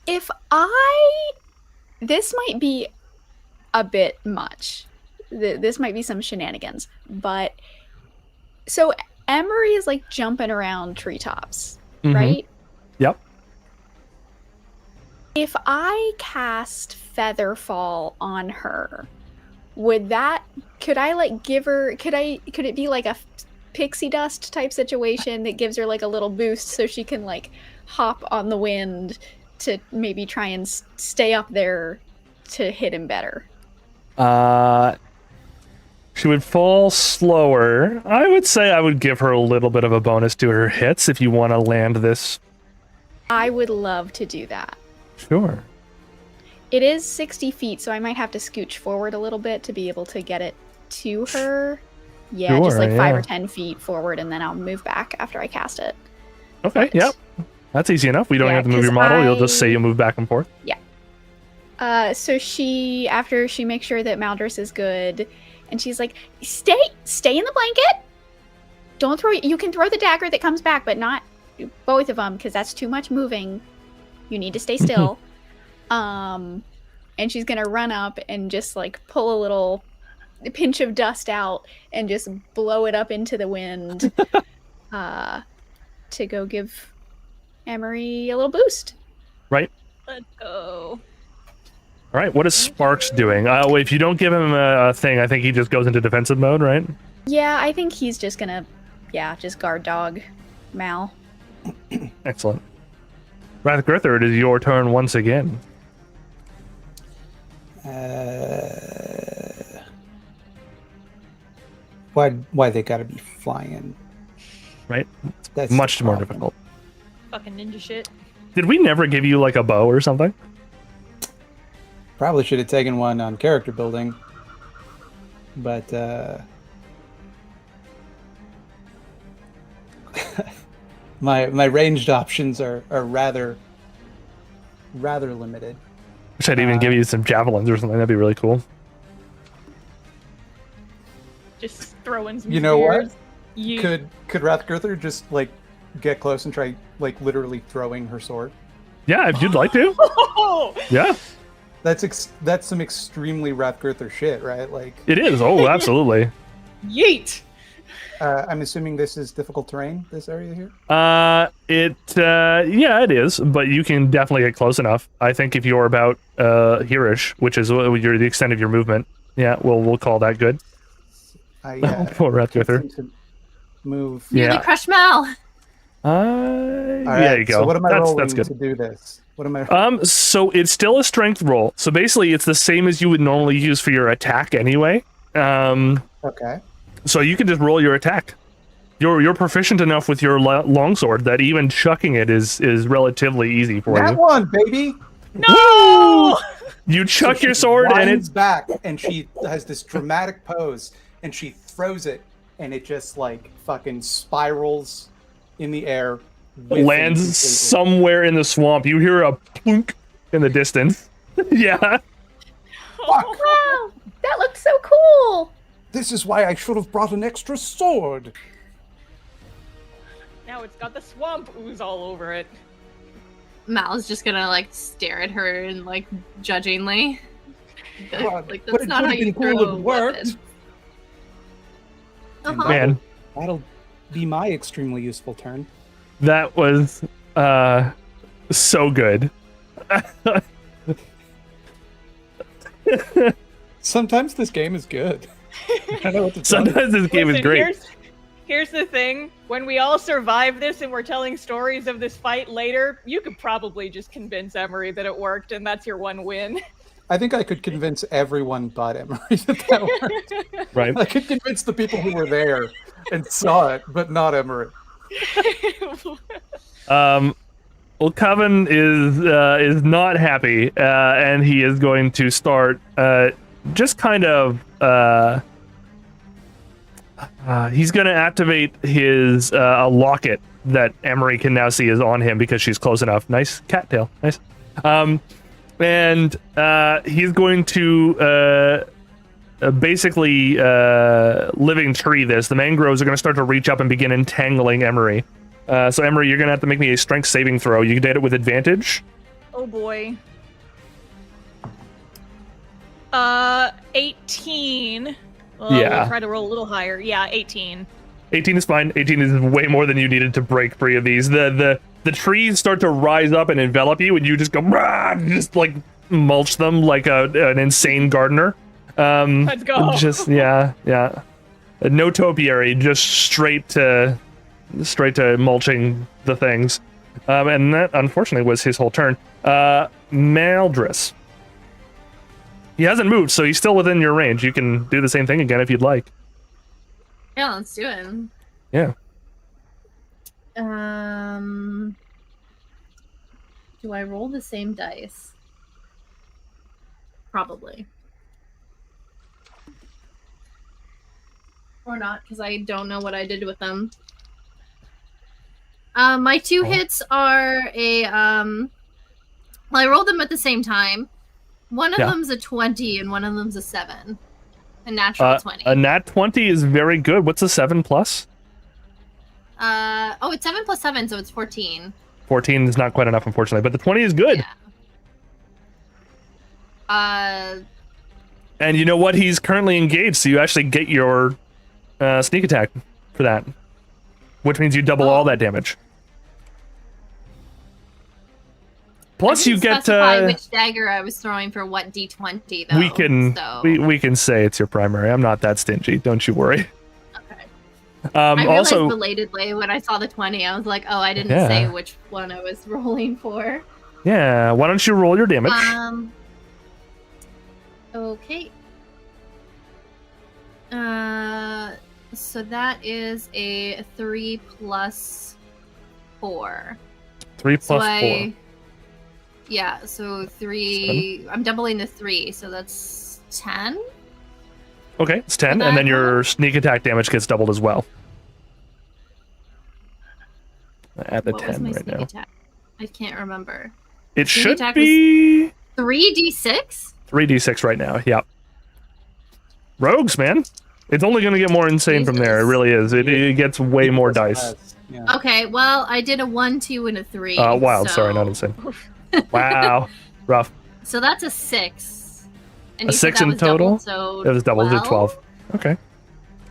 this might be a bit much. This might be some shenanigans, but so Emery is like jumping around treetops, right? Yep. If I cast Featherfall on her, could I like give her, could it be like a pixie dust type situation that gives her like a little boost so she can like hop on the wind to maybe try and stay up there to hit him better? She would fall slower. I would say I would give her a little bit of a bonus to her hits if you want to land this. I would love to do that. Sure. It is 60 feet, so I might have to scooch forward a little bit to be able to get it to her. Yeah, just like 5 or 10 feet forward, and then I'll move back after I cast it. Okay, yep. That's easy enough. We don't have to move your model. You'll just say you move back and forth. Yeah. So after she makes sure that Maldris is good, and she's like, stay in the blanket. Don't throw, you can throw the dagger that comes back, but not both of them, because that's too much moving. You need to stay still. And she's gonna run up and just like pull a little pinch of dust out and just blow it up into the wind to go give Emery a little boost. Right. Let's go. All right, what is Sparks doing? If you don't give him a thing, I think he just goes into defensive mode, right? Yeah, I think he's just gonna, just guard dog Mal. Excellent. Rathgurther, it is your turn once again. Why they gotta be flying? Right? That's much more difficult. Fucking ninja shit. Did we never give you like a bow or something? Probably should have taken one on character building, but my ranged options are rather limited. Wish I'd even give you some javelins or something. That'd be really cool. Just throwing some You know what? spears. Could Rathgurther just like get close and try like literally throwing her sword? Yeah, if you'd like to. Yeah. That's some extremely Rathgurther shit, right? Like It is. Oh, absolutely. Yeet. I'm assuming this is difficult terrain, this area here? Yeah, it is, but you can definitely get close enough. I think if you're about here-ish, which is the extent of your movement, yeah, we'll call that good. Poor Rathgurther. Move. Nearly crushed Mal. There you go. So what am I rolling that's good. to do this? What am I? So it's still a strength roll. So basically, it's the same as you would normally use for your attack anyway. Okay. So you can just roll your attack. You're proficient enough with your longsword that even chucking it is relatively easy for That you. one, baby. No! You chuck So your she sword and winds it's back, and she has this dramatic pose, and she throws it, and it just like fucking spirals in the air, whiffing lands completely. somewhere in the swamp. You hear a plunk in the distance. Yeah. Fuck. Wow, that looked so cool. This is why I should have brought an extra sword. Now it's got the swamp ooze all over it. Mal's just gonna like stare at her and like judgingly. God, Like but that's it not how would've you been cool throw if a it worked. weapon. And Man, that'll be my extremely useful turn. that was so good. Sometimes this game is good. I don't know what to tell you. Sometimes this game is Listen, great. Here's the thing. When we all survive this and we're telling stories of this fight later, you could probably just convince Emery that it worked, and that's your one win. I think I could convince everyone but Emery that worked. Right. I could convince the people who were there and saw it, but not Emery. Well, Coven is not happy, and he is going to start just kind of. He's going to activate his a locket that Emery can now see is on him because she's close enough. Nice cattail. Nice. And he's going to basically living tree this. The mangroves are going to start to reach up and begin entangling Emery. So Emery, you're going to have to make me a strength saving throw. You did it with advantage. Oh boy. 18. Well, Yeah. we'll try to roll a little higher. Yeah, 18. 18 is fine. 18 is way more than you needed to break free of these. The trees start to rise up and envelop you, and you just go, just like mulch them like an insane gardener. Let's go. Just yeah. No topiary, just straight to mulching the things. And that unfortunately was his whole turn. Maldris. He hasn't moved, so he's still within your range. You can do the same thing again if you'd like. Yeah, let's do it. Yeah. Do I roll the same dice? Probably. Or not, because I don't know what I did with them. My two hits are well, I rolled them at the same time. One of them's a 20 and one of them's a 7. A natural 20. A nat 20 is very good. What's a 7 plus? It's 7 plus 7, so it's 14. 14 is not quite enough, unfortunately, but the 20 is good. Yeah. And you know what? He's currently engaged, so you actually get your sneak attack for that, which means you double all that damage. Plus, you get specify which dagger I was throwing for what d20 though. we can say it's your primary. I'm not that stingy. Don't you worry. Okay. I realized also, belatedly when I saw the 20, I was like, oh, I didn't say which one I was rolling for. Yeah. Why don't you roll your damage? Okay. So that is a 3 plus 4. 3 plus 4. Yeah, so 3. 7? I'm doubling the 3, so that's 10. Okay, it's 10, and then your sneak attack damage gets doubled as well. At the 10 right now. Attack? I can't remember. It should be 3d6? 3d6 right now. Yep. Rogues, man. It's only going to get more insane from there. It really is. It gets way more dice. Yeah. Okay, well, I did a 1, 2, and a 3. Wild. So... Sorry, not insane. Wow. Rough. So that's a 6. And a 6 in total? Doubled, so it was doubled to 12. Okay.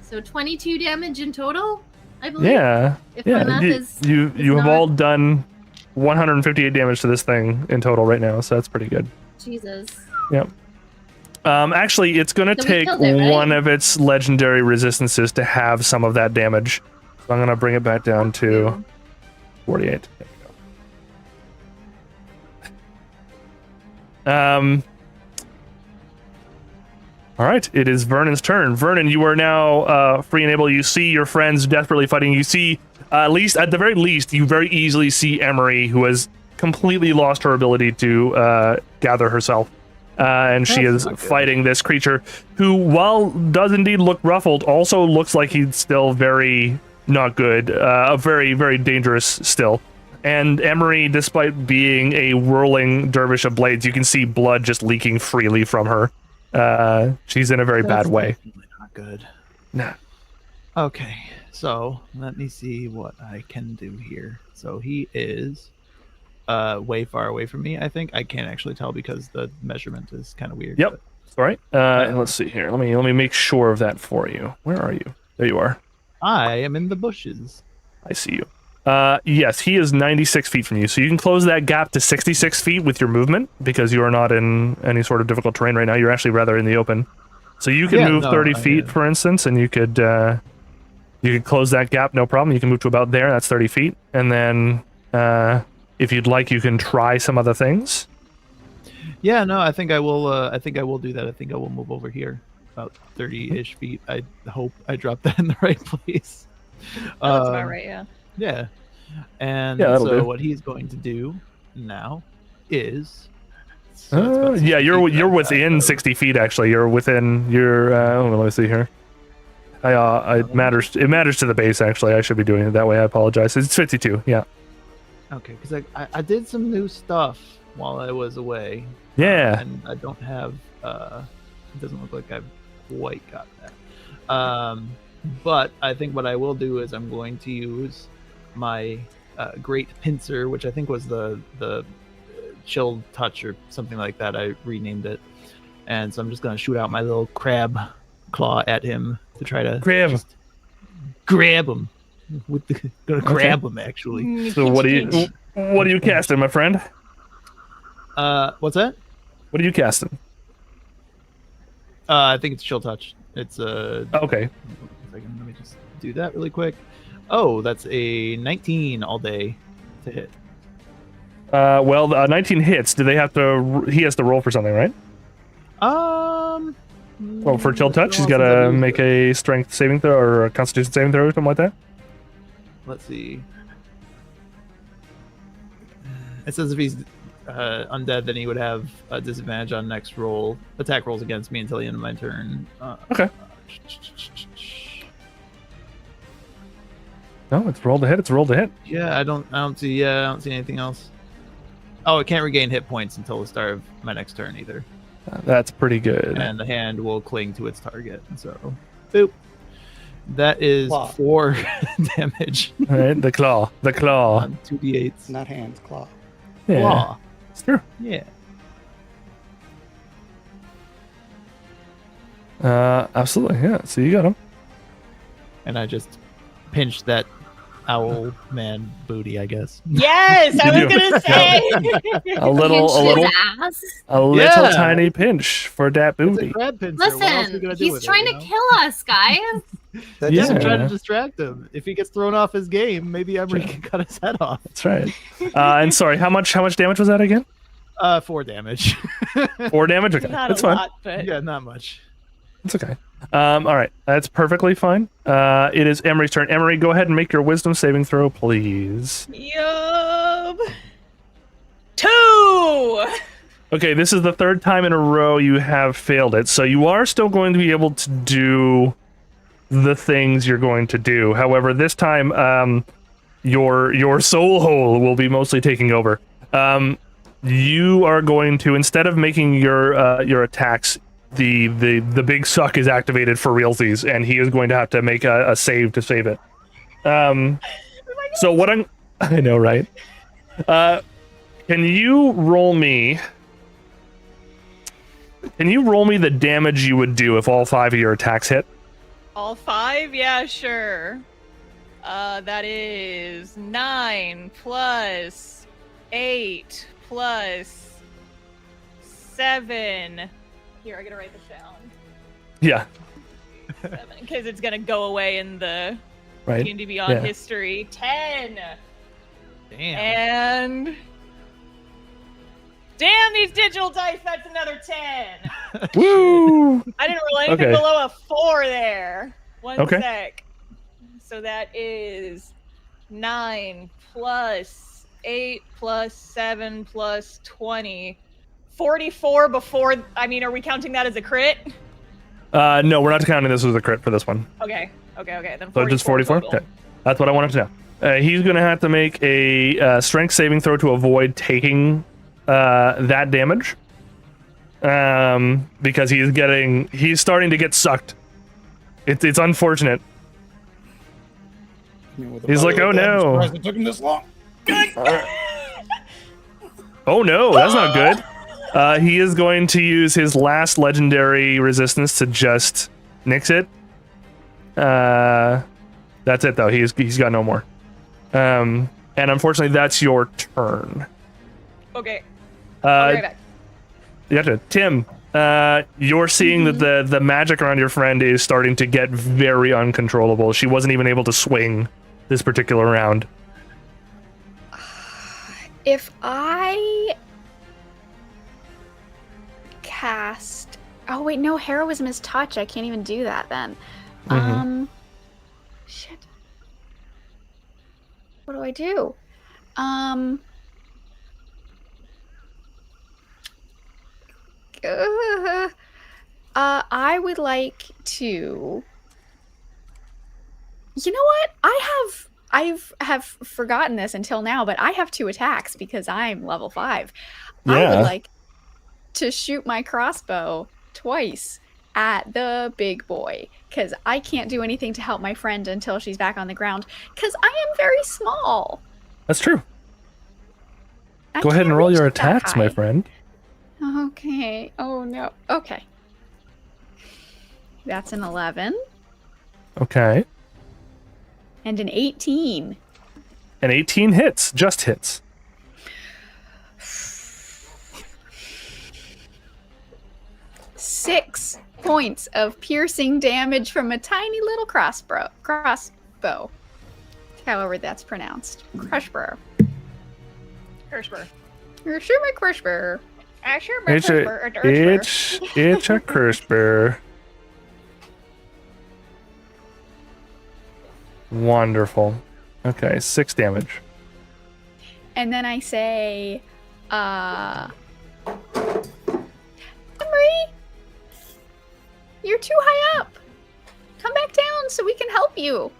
So 22 damage in total, I believe. Yeah. If my math you have all done 158 damage to this thing in total right now, so that's pretty good. Jesus. Yep. Actually, it's going to take one of its legendary resistances to have some of that damage. So I'm going to bring it back down to 48. There we go. All right, it is Vernon's turn. Vernon, you are now free and able. You see your friends desperately fighting. You see, at the very least, you very easily see Emery, who has completely lost her ability to gather herself. And she is fighting this creature who, while does indeed look ruffled, also looks like he's still very not good, very, very dangerous still. And Emery, despite being a whirling dervish of blades, you can see blood just leaking freely from her. She's in a very bad way. Not good. Nah. Okay, so let me see what I can do here. So he is way far away from me. I think I can't actually tell because the measurement is kind of weird. Yep. All right. Let's see here. Let me make sure of that for you. Where are you? There you are. I am in the bushes. I see you. Yes, he is 96 feet from you, so you can close that gap to 66 feet with your movement because you are not in any sort of difficult terrain right now. You're actually rather in the open. So you can move 30 feet, for instance, and you could close that gap, no problem. You can move to about there. That's 30 feet, and then if you'd like, you can try some other things. Yeah, no, I think I will. I think I will do that. I think I will move over here, about 30-ish feet. I hope I dropped that in the right place. Oh, that's about right. Yeah. Yeah, and that'll so do. what he's going to do now is. Yeah, you're within 60 feet. Actually, you're within. Let me see here. It matters. It matters to the base. Actually, I should be doing it that way. I apologize. It's 52. Yeah. Okay, because I did some new stuff while I was away. Yeah. And I don't have. It doesn't look like I've quite got that. But I think what I will do is I'm going to use my great pincer, which I think was the chill touch or something like that. I renamed it, and so I'm just going to shoot out my little crab claw at him to try to grab him. Gonna grab him actually. So what are you casting, my friend? What's that? What are you casting? I think it's chill touch. It's okay. Let me just do that really quick. Oh, that's a 19 all day to hit. Well, 19 hits. Do they have to? He has to roll for something, right? Well, for chill touch, he's got to make a strength saving throw or a constitution saving throw or something like that. Let's see. It says if he's undead, then he would have a disadvantage on next attack rolls against me until the end of my turn. Okay. No, it's rolled to hit. It's rolled to hit. Yeah, I don't see anything else. Oh, it can't regain hit points until the start of my next turn either. That's pretty good. And the hand will cling to its target. So, boop. That is Claw. 4 damage. All right, the claw. On 2d8s. Not hands, claw. Yeah. Claw. Sure. Yeah. Absolutely. Yeah. So you got him. And I just pinched that owl man booty, I guess. Yes, I You was do. gonna say. A little Ass. Yeah. tiny pinch for that It's a booty. crab pincer. What else are we Listen, gonna do he's with trying it, to you know? kill us, guys. That Yeah. doesn't I'm trying to distract him. If he gets thrown off his game, maybe Emery can cut his head off. That's right. And sorry, how much damage was that again? 4 damage. 4 damage. Okay, Not that's a fine. lot, but Yeah, not much. It's okay. All right, that's perfectly fine. It is Emery's turn. Emery, go ahead and make your wisdom saving throw, please. yup. 2. Okay, this is the third time in a row you have failed it, so you are still going to be able to do the things you're going to do. However, this time, your soul hole will be mostly taking over. You are going to, instead of making your attacks, the big suck is activated for realsies, and he is going to have to make a save to save it. So what I know, right? Can you roll me the damage you would do if all 5 of your attacks hit? All 5? Yeah, sure. That is 9 plus 8 plus 7. Here, I gotta write this down. Yeah. Because it's gonna go away in the Right. D&D Beyond Yeah. history. 10. Damn. And damn these digital dice, that's another 10. Woo! I didn't roll anything Okay. below a 4 there. One Okay. sec. So that is 9 plus 8 plus 7 plus 20. 44 before, I mean, are we counting that as a crit? No, we're not counting this as a crit for this one. Okay. Then So just 44? total. Okay. That's what I wanted to know. He's going to have to make a strength saving throw to avoid taking that damage. Because he's starting to get sucked. It's unfortunate. He's like, oh no. It took him this long. Oh no, that's not good. He is going to use his last legendary resistance to just nix it. That's it though. He's got no more. And unfortunately, that's your turn. Okay. I'll be right back. Gotcha. Tim, you're seeing that the magic around your friend is starting to get very uncontrollable. She wasn't even able to swing this particular round. If I cast... Oh, wait, no, heroism is touch. I can't even do that then. Shit. What do I do? I would like to... You know what? I've forgotten this until now, but I have 2 attacks because I'm level 5. Yeah. I would like to shoot my crossbow twice at the big boy because I can't do anything to help my friend until she's back on the ground because I am very small. That's true. I Go ahead and can't roll reach your that attacks, my high. friend. Okay. Oh no. Okay. That's an 11 Okay. and an 18. An 18 hits. Just hits. Six points of piercing damage from a tiny little crossbow. However that's pronounced. Crossbow. Hirschberg. You're sure my crossbow. I sure It's a curse bear. Wonderful. Okay, 6 damage. And then I say, Emery, you're too high up. Come back down so we can help you.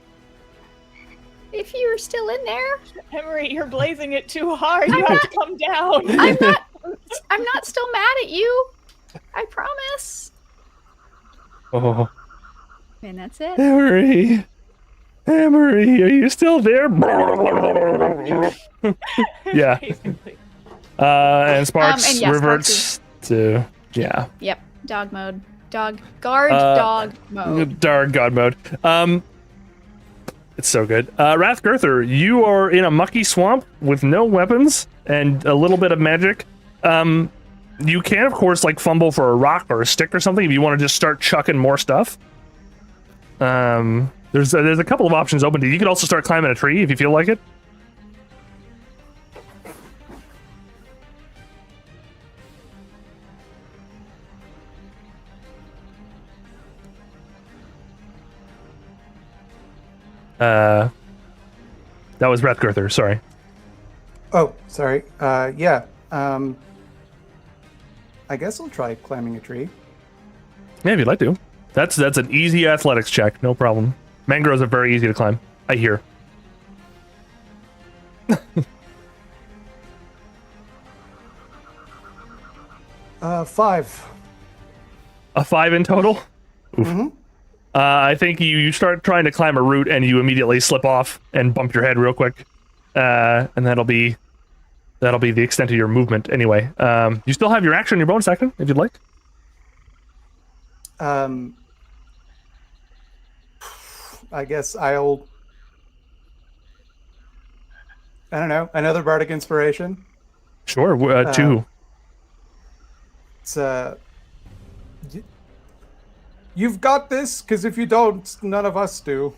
If you're still in there. Emery, you're blazing it too hard. You have to come down. I'm not still mad at you. I promise. Oh, And that's it. Emery, are you still there? Yeah. Basically. And Sparks And yes, reverts to Yep. Dog mode. Dog mode. Dark God mode. It's so good. Rathgirther, you are in a mucky swamp with no weapons and a little bit of magic. You can, of course, like fumble for a rock or a stick or something if you want to just start chucking more stuff. There's a couple of options open to you. You could also start climbing a tree if you feel like it. That was Rathgirther, sorry. Oh, sorry. Yeah. I guess I'll try climbing a tree. Yeah, if you'd like to. That's an easy athletics check, no problem. Mangroves are very easy to climb, I hear. 5. A 5 in total? Oof. Mm-hmm. I think you start trying to climb a root and you immediately slip off and bump your head real quick. And that'll be the extent of your movement anyway. You still have your action, your bonus action, if you'd like. I guess I don't know, another bardic inspiration. Sure, 2. It's you've got this, because if you don't, none of us do.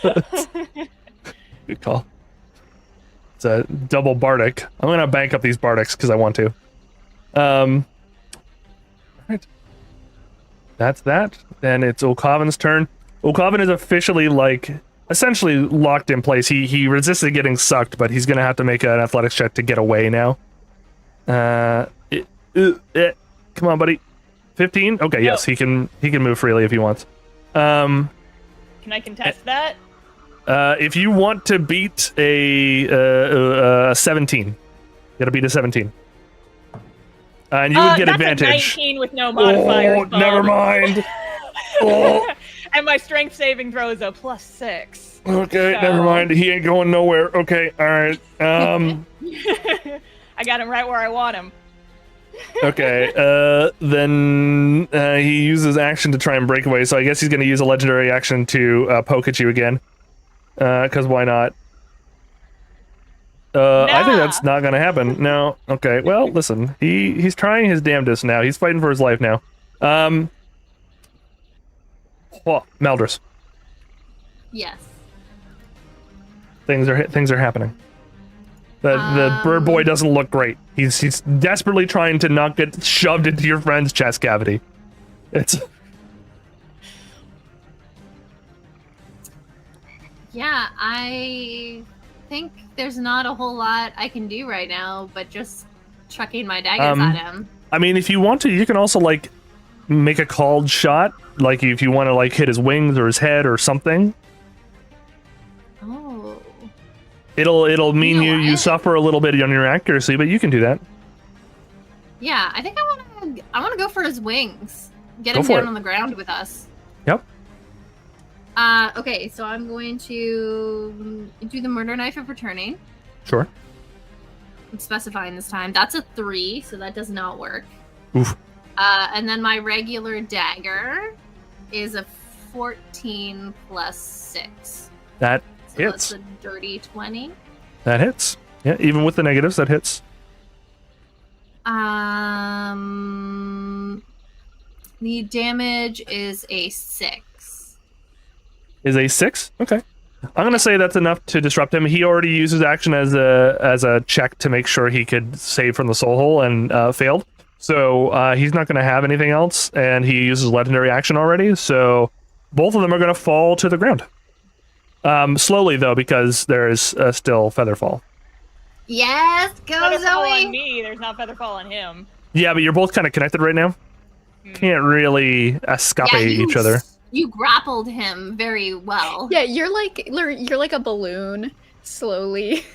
Good call. It's a double bardic. I'm gonna bank up these bardics because I want to. Right. That's that. Then it's Okavan's turn. Okavan is officially essentially locked in place. He resisted getting sucked, but he's gonna have to make an athletics check to get away now. Come on, buddy. 15? Okay, yes, he can move freely if he wants. Can I contest that? If you want to beat a 17, you gotta beat a 17. And you would get that's advantage. A 19 with no modifiers. Oh, never mind. And my strength saving throw is a +6. Okay, So- never mind. He ain't going nowhere. Okay, all right. I got him right where I want him. Okay. Then he uses action to try and break away. So I guess he's going to use a legendary action to poke at you again. Because why not? I think that's not gonna happen. No. Okay. Well, listen. He's trying his damnedest now. He's fighting for his life now. Meldris. Yes. Things are happening. The bird boy doesn't look great. He's desperately trying to not get shoved into your friend's chest cavity. It's. Yeah, I think there's not a whole lot I can do right now, but just chucking my daggers at him. I mean, if you want to, you can also like make a called shot. Like if you want to like hit his wings or his head or something. Oh. It'll mean You know you what? suffer a little bit on your accuracy, but you can do that. Yeah, I think I want to go for his wings. Get Go him for down it. on the ground with us. Yep. Okay, so I'm going to do the murder knife of returning. Sure. I'm specifying this time. That's a 3, so that does not work. Oof. And then my regular dagger is a 14 plus 6. That So hits. that's a dirty 20. That hits. Yeah, even with the negatives, that hits. The damage is a 6. Is a 6? Okay. I'm gonna say that's enough to disrupt him. He already used his action as a check to make sure he could save from the soul hole and failed. So he's not gonna have anything else, and he uses legendary action already. So both of them are gonna fall to the ground. Slowly though, because there is still Featherfall. Yes, go Featherfall on Zoe! me. There's not Featherfall on him. Yeah, but you're both kind of connected right now. Can't really escape each other. You grappled him very well. Yeah, you're like a balloon, slowly,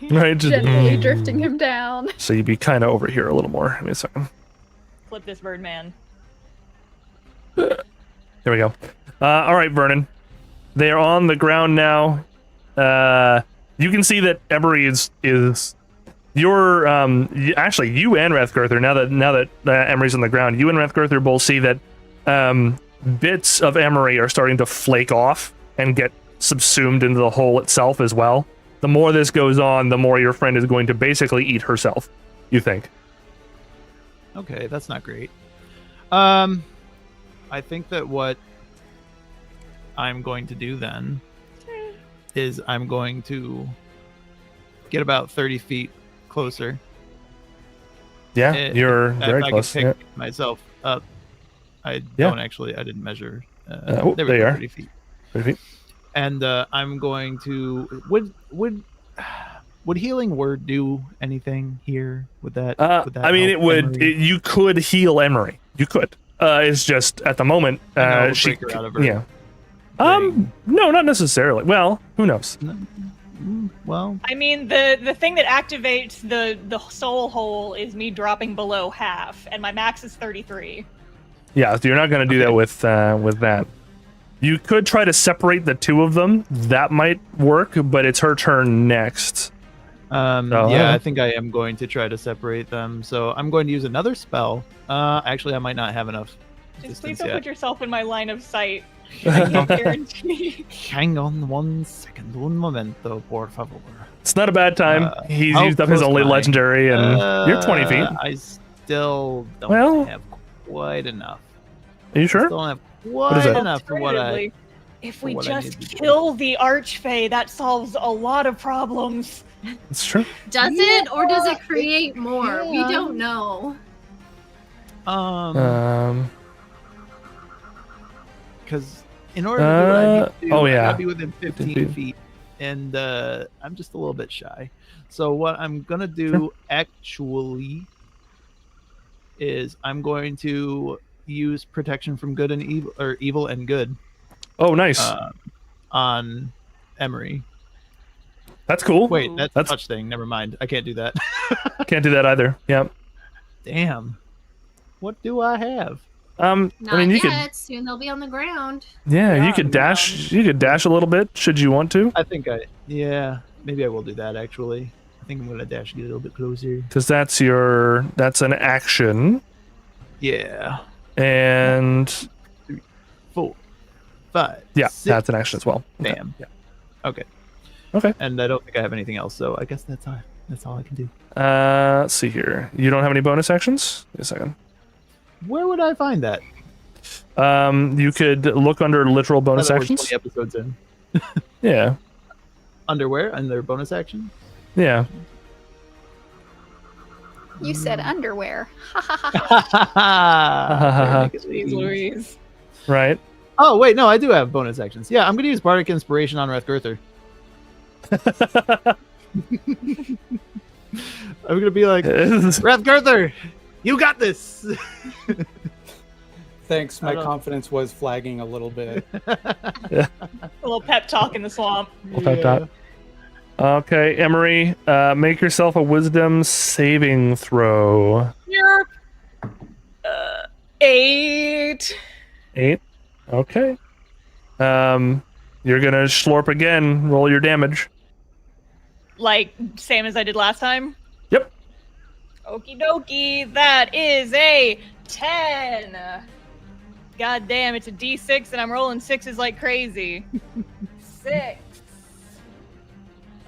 Right, just gently drifting him down. So you'd be kind of over here a little more. Give me a second. Flip this bird man. There we go. All right, Vernon. They are on the ground now. You can see that Emery is you're actually you and Rathgurther. Now that Emery's on the ground, you and Rathgurther both see that bits of Emery are starting to flake off and get subsumed into the hole itself as well. The more this goes on, the more your friend is going to basically eat herself. You think? Okay, that's not great. I think that what I'm going to do then is I'm going to get about 30 feet closer. Yeah, you're If very I close. can Yeah. pick myself up. I Yeah. don't actually. I didn't measure. There we you go, are. 30 feet. 30 feet. And I'm going to would healing word do anything here with that? I mean, it would. You could heal Emery. You could. It's just at the moment, she. break her out of her Yeah. ring. No, not necessarily. Well, who knows? Well, I mean, the thing that activates the soul hole is me dropping below half, and my max is 33. Yeah, so you're not going to do that with that. You could try to separate the two of them. That might work, but it's her turn next. yeah, I think I am going to try to separate them. So I'm going to use another spell. Actually, I might not have enough. Just please distance don't yet. put yourself in my line of sight. I can't guarantee. Hang on 1 second, un momento, por favor. It's not a bad time. He's how used up his close only am I? legendary, and you're 20 feet. I still don't Well- have quite enough. Are you sure? Still don't have is quite it? enough for what I. Alternatively, if we what I need just to do. kill the Archfey, that solves a lot of problems. It's true. Does it, or does it create more? We Yeah. don't know. Because in order to do what I need to do, oh, I yeah. gotta be within 15 15 feet, and I'm just a little bit shy. So what I'm gonna do actually is I'm going to use protection from good and evil, or evil and good, Oh, nice. on Emery. That's cool. Wait, that's a That's- touch thing. Never mind. I can't do that. Can't do that either. Yeah. Damn. What do I have? Not I mean, you yet. could. Soon they'll be on the ground. Yeah, you Yeah, could dash. You could dash a little bit, should you want to, I think yeah, maybe I will do that actually. I think I'm gonna dash get a little bit closer. because that's an action, Yeah. and 4, 5. yeah, 6. that's an action as well. Okay. Bam. Yeah. Okay. Okay. And I don't think I have anything else, so I guess that's all I can do. Let's see here. You don't have any bonus actions? Wait a second. Where would I find that? You could look under literal bonus Now that we're actions. 20 episodes in. Yeah. Underwear and their bonus action? Yeah. You said underwear. Jeez Louise. Right. Oh, wait, no, I do have bonus actions. Yeah, I'm going to use Bardic Inspiration on Rathgurther. I'm going to be like, Rathgurther, you got this! Thanks. My I don't- confidence was flagging a little bit. A little pep talk in the swamp. Pep talk. Okay, Emery, make yourself a wisdom saving throw. Yerp. 8. 8. Okay. You're gonna slurp again. Roll your damage. Like, same as I did last time? Yep. Okie dokie. That is a 10. God damn, it's a D6 and I'm rolling 6s like crazy. 6.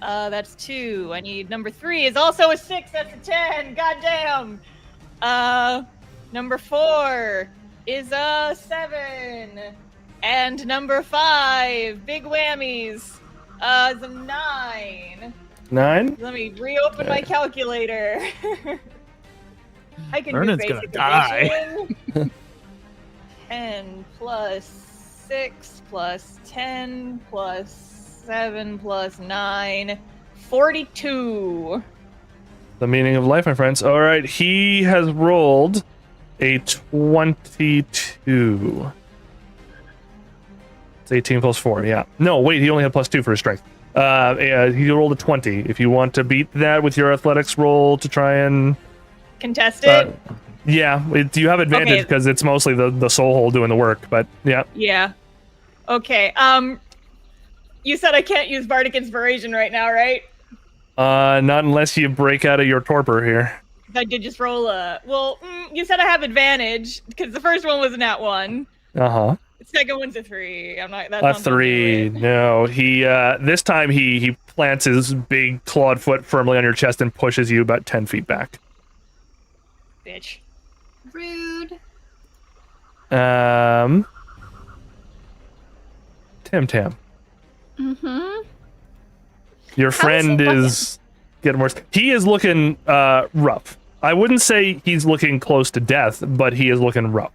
That's 2. I need number 3 is also a 6. That's a 10. God damn. Number 4 is a 7. And number 5, big whammies, is a 9. 9. Let me reopen my calculator. I can Vernon's do gonna basic die. addition. 10 plus 6 plus 10 plus 7 plus 9. 42. The meaning of life, my friends. All right, he has rolled a 22. It's 18 plus 4, yeah. No, wait, he only had plus 2 for his strength. He rolled a 20. If you want to beat that with your athletics roll to try and... Contest it? Yeah, you have advantage Okay. because it's mostly the soul hole doing the work, but yeah. Yeah. Okay, you said I can't use Bardic Inspiration right now, right? Not unless you break out of your torpor here. I did just roll a... Well, you said I have advantage, because the first one was a nat 1. Uh-huh. The second one's a 3. I'm not... That's A not something to 3. do it. No, he this time he plants his big clawed foot firmly on your chest and pushes you about 10 feet back. Bitch. Rude. Tim. Mm-hmm. Your friend he looking? is getting worse. He is looking rough. I wouldn't say he's looking close to death, but he is looking rough.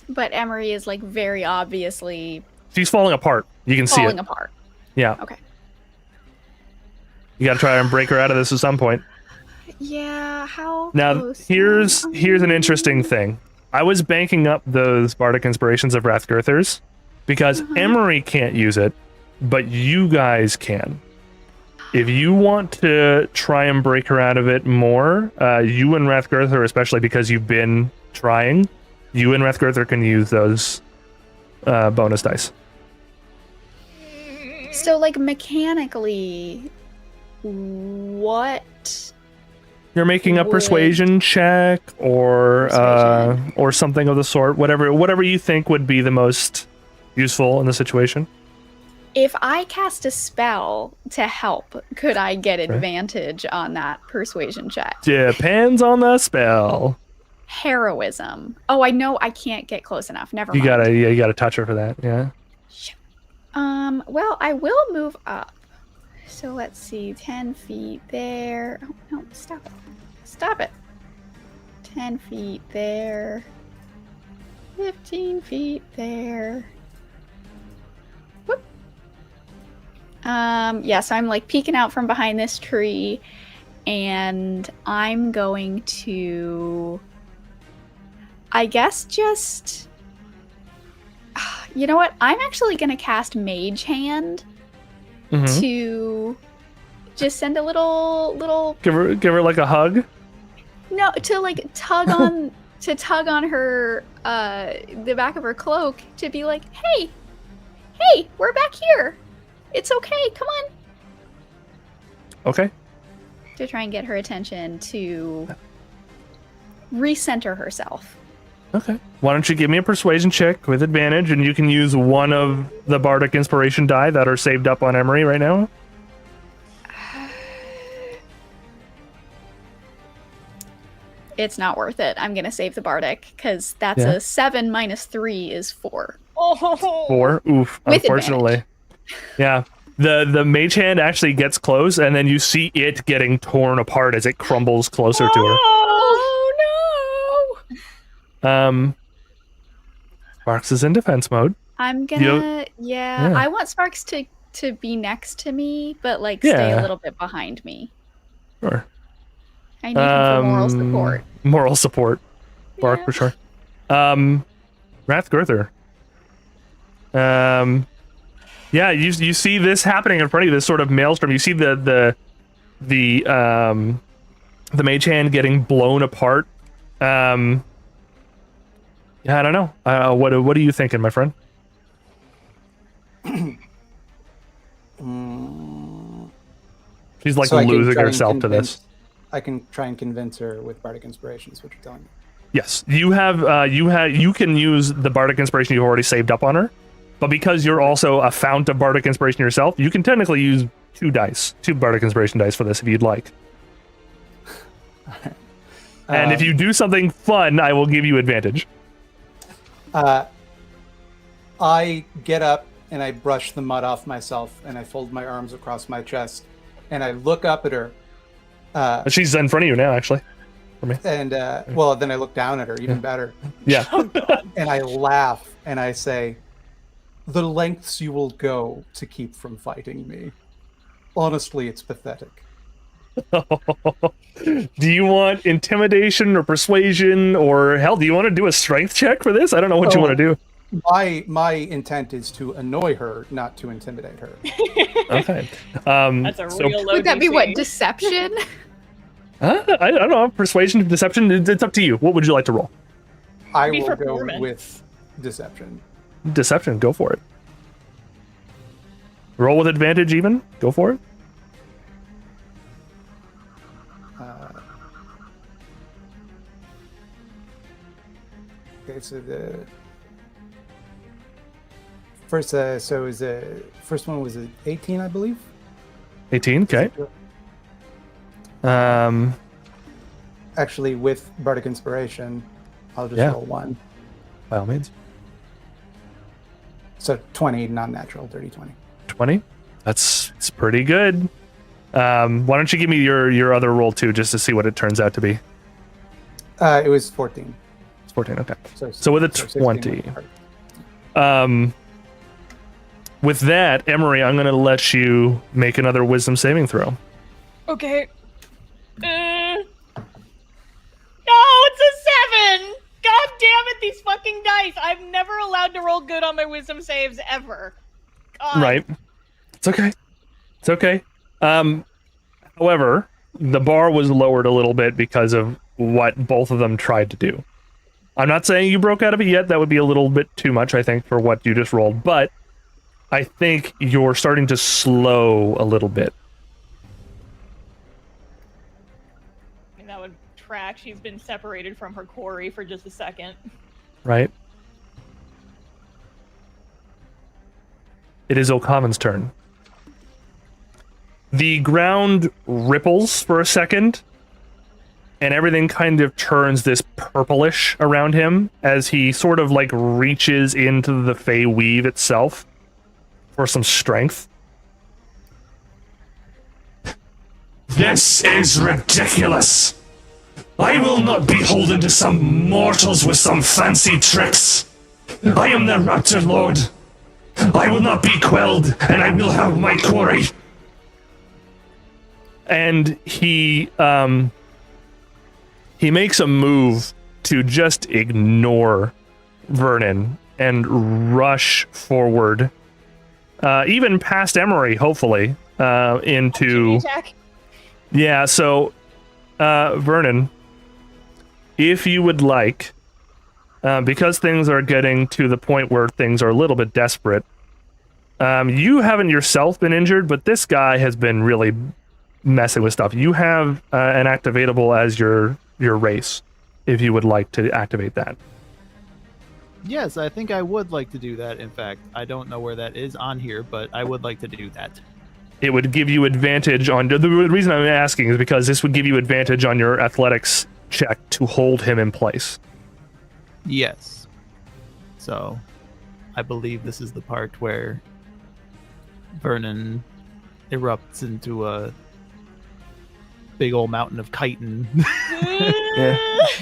But Emery is like very obviously She's falling apart. You can see falling it. apart. Yeah. Okay. You got to try and break her out of this at some point. Yeah, how Now, close here's am I? an interesting thing. I was banking up those Bardic Inspirations of Rathgurthers because Emery can't use it, but you guys can. If you want to try and break her out of it more, you and Rathgurther, especially because you've been trying, you and Rathgurther can use those bonus dice. So like mechanically, what? You're making a Would- persuasion check or Persuasion. or something of the sort, whatever you think would be the most useful in the situation. If I cast a spell to help, could I get advantage on that persuasion check? Depends on the spell. Heroism. Oh, I know I can't get close enough. Never You mind. you gotta touch her for that. Yeah. Well, I will move up. So let's see, 10 feet there. Oh, no, stop it. Stop it. 10 feet there. 15 feet there. Whoop. Yeah, so I'm like peeking out from behind this tree, and I'm going to, I guess, just, you know what? I'm actually going to cast Mage Hand Mhm. to just send a little Give her like a hug. no, to like tug on her the back of her cloak to be like, hey, we're back here, it's okay, come on, Okay. to try and get her attention to recenter herself. Okay. Why don't you give me a persuasion check with advantage, and you can use one of the bardic inspiration die that are saved up on Emery right now. It's not worth it. I'm gonna save the bardic because that's Yeah. a 7 minus 3 is 4. Oh, 4. Oof. With Unfortunately. Yeah. The mage hand actually gets close, and then you see it getting torn apart as it crumbles closer to her. Oh no! Sparks is in defense mode. I'm gonna yeah. I want Sparks to be next to me, but like stay Yeah. a little bit behind me. Sure. I need him for moral support. Moral support. Bark Yeah. for sure. Rathgurther. Yeah, you see this happening in front of you, this sort of maelstrom. You see the mage hand getting blown apart. Yeah, I don't know. What are you thinking, my friend? She's like So I can losing try and herself to this. I can try and convince her with bardic inspiration, is what you're telling me. Yes, you can use the bardic inspiration you've already saved up on her, but because you're also a fount of bardic inspiration yourself, you can technically use two bardic inspiration dice for this if you'd like. And if you do something fun, I will give you advantage. I get up and I brush the mud off myself, and I fold my arms across my chest, and I look up at her. She's in front of you now, actually. For me. And well, then I look down at her, even better. Yeah. And I laugh and I say, "The lengths you will go to keep from fighting me. Honestly, it's pathetic." Do you want intimidation or persuasion, or hell, do you want to do a strength check for this? I don't know what you want to do. My intent is to annoy her, not to intimidate her. Okay. that's a real low Would that be DC. what, deception? I don't know. Persuasion, deception. It's up to you. What would you like to roll? I Be will for go performance. with deception. Deception. Go for it. Roll with advantage. Even go for it. Okay, so the first, first one was 18, I believe. 18. Okay. Actually, with bardic inspiration, I'll just Yeah. roll one. By all means. So 20, non-natural, dirty 20. 20. It's pretty good. Why don't you give me your other roll too, just to see what it turns out to be? It was 14. It's 14. Okay. So with a 16 20. with bardic. With that, Emery, I'm going to let you make another wisdom saving throw. Okay. No, it's a 7! God damn it, these fucking dice! I'm never allowed to roll good on my wisdom saves ever. God. Right. It's okay. It's okay. However, the bar was lowered a little bit because of what both of them tried to do. I'm not saying you broke out of it yet. That would be a little bit too much, I think, for what you just rolled. But I think you're starting to slow a little bit. I mean, that would track. She's been separated from her quarry for just a second. Right? It is O'Common's turn. The ground ripples for a second, and everything kind of turns this purplish around him as he sort of like reaches into the Fey weave itself for some strength. This is ridiculous. I will not be beholden to some mortals with some fancy tricks. I am the Raptor Lord. I will not be quelled, and I will have my quarry. And he makes a move to just ignore Vernon and rush forward, even past Emery, hopefully, into... Attack. Yeah, so, Vernon, if you would like, because things are getting to the point where things are a little bit desperate, you haven't yourself been injured, but this guy has been really messing with stuff. You have an activatable as your race, if you would like to activate that. Yes, I think I would like to do that. In fact, I don't know where that is on here, but I would like to do that. It would give you advantage on... The reason I'm asking is because this would give you advantage on your athletics check to hold him in place. Yes. So, I believe this is the part where Vernon erupts into a big old mountain of chitin. Yeah.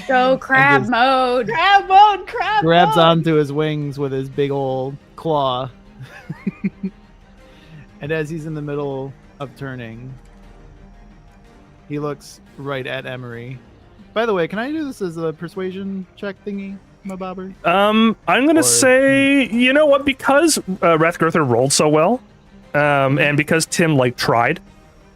Go crab just- mode. Crab mode, crab Grabs mode. onto his wings with his big old claw. And as he's in the middle of turning, he looks right at Emery. By the way, can I do this as a persuasion check thingy, my bobber? I'm gonna Or- say, you know what? Because Rathgurther rolled so well, and because Tim tried,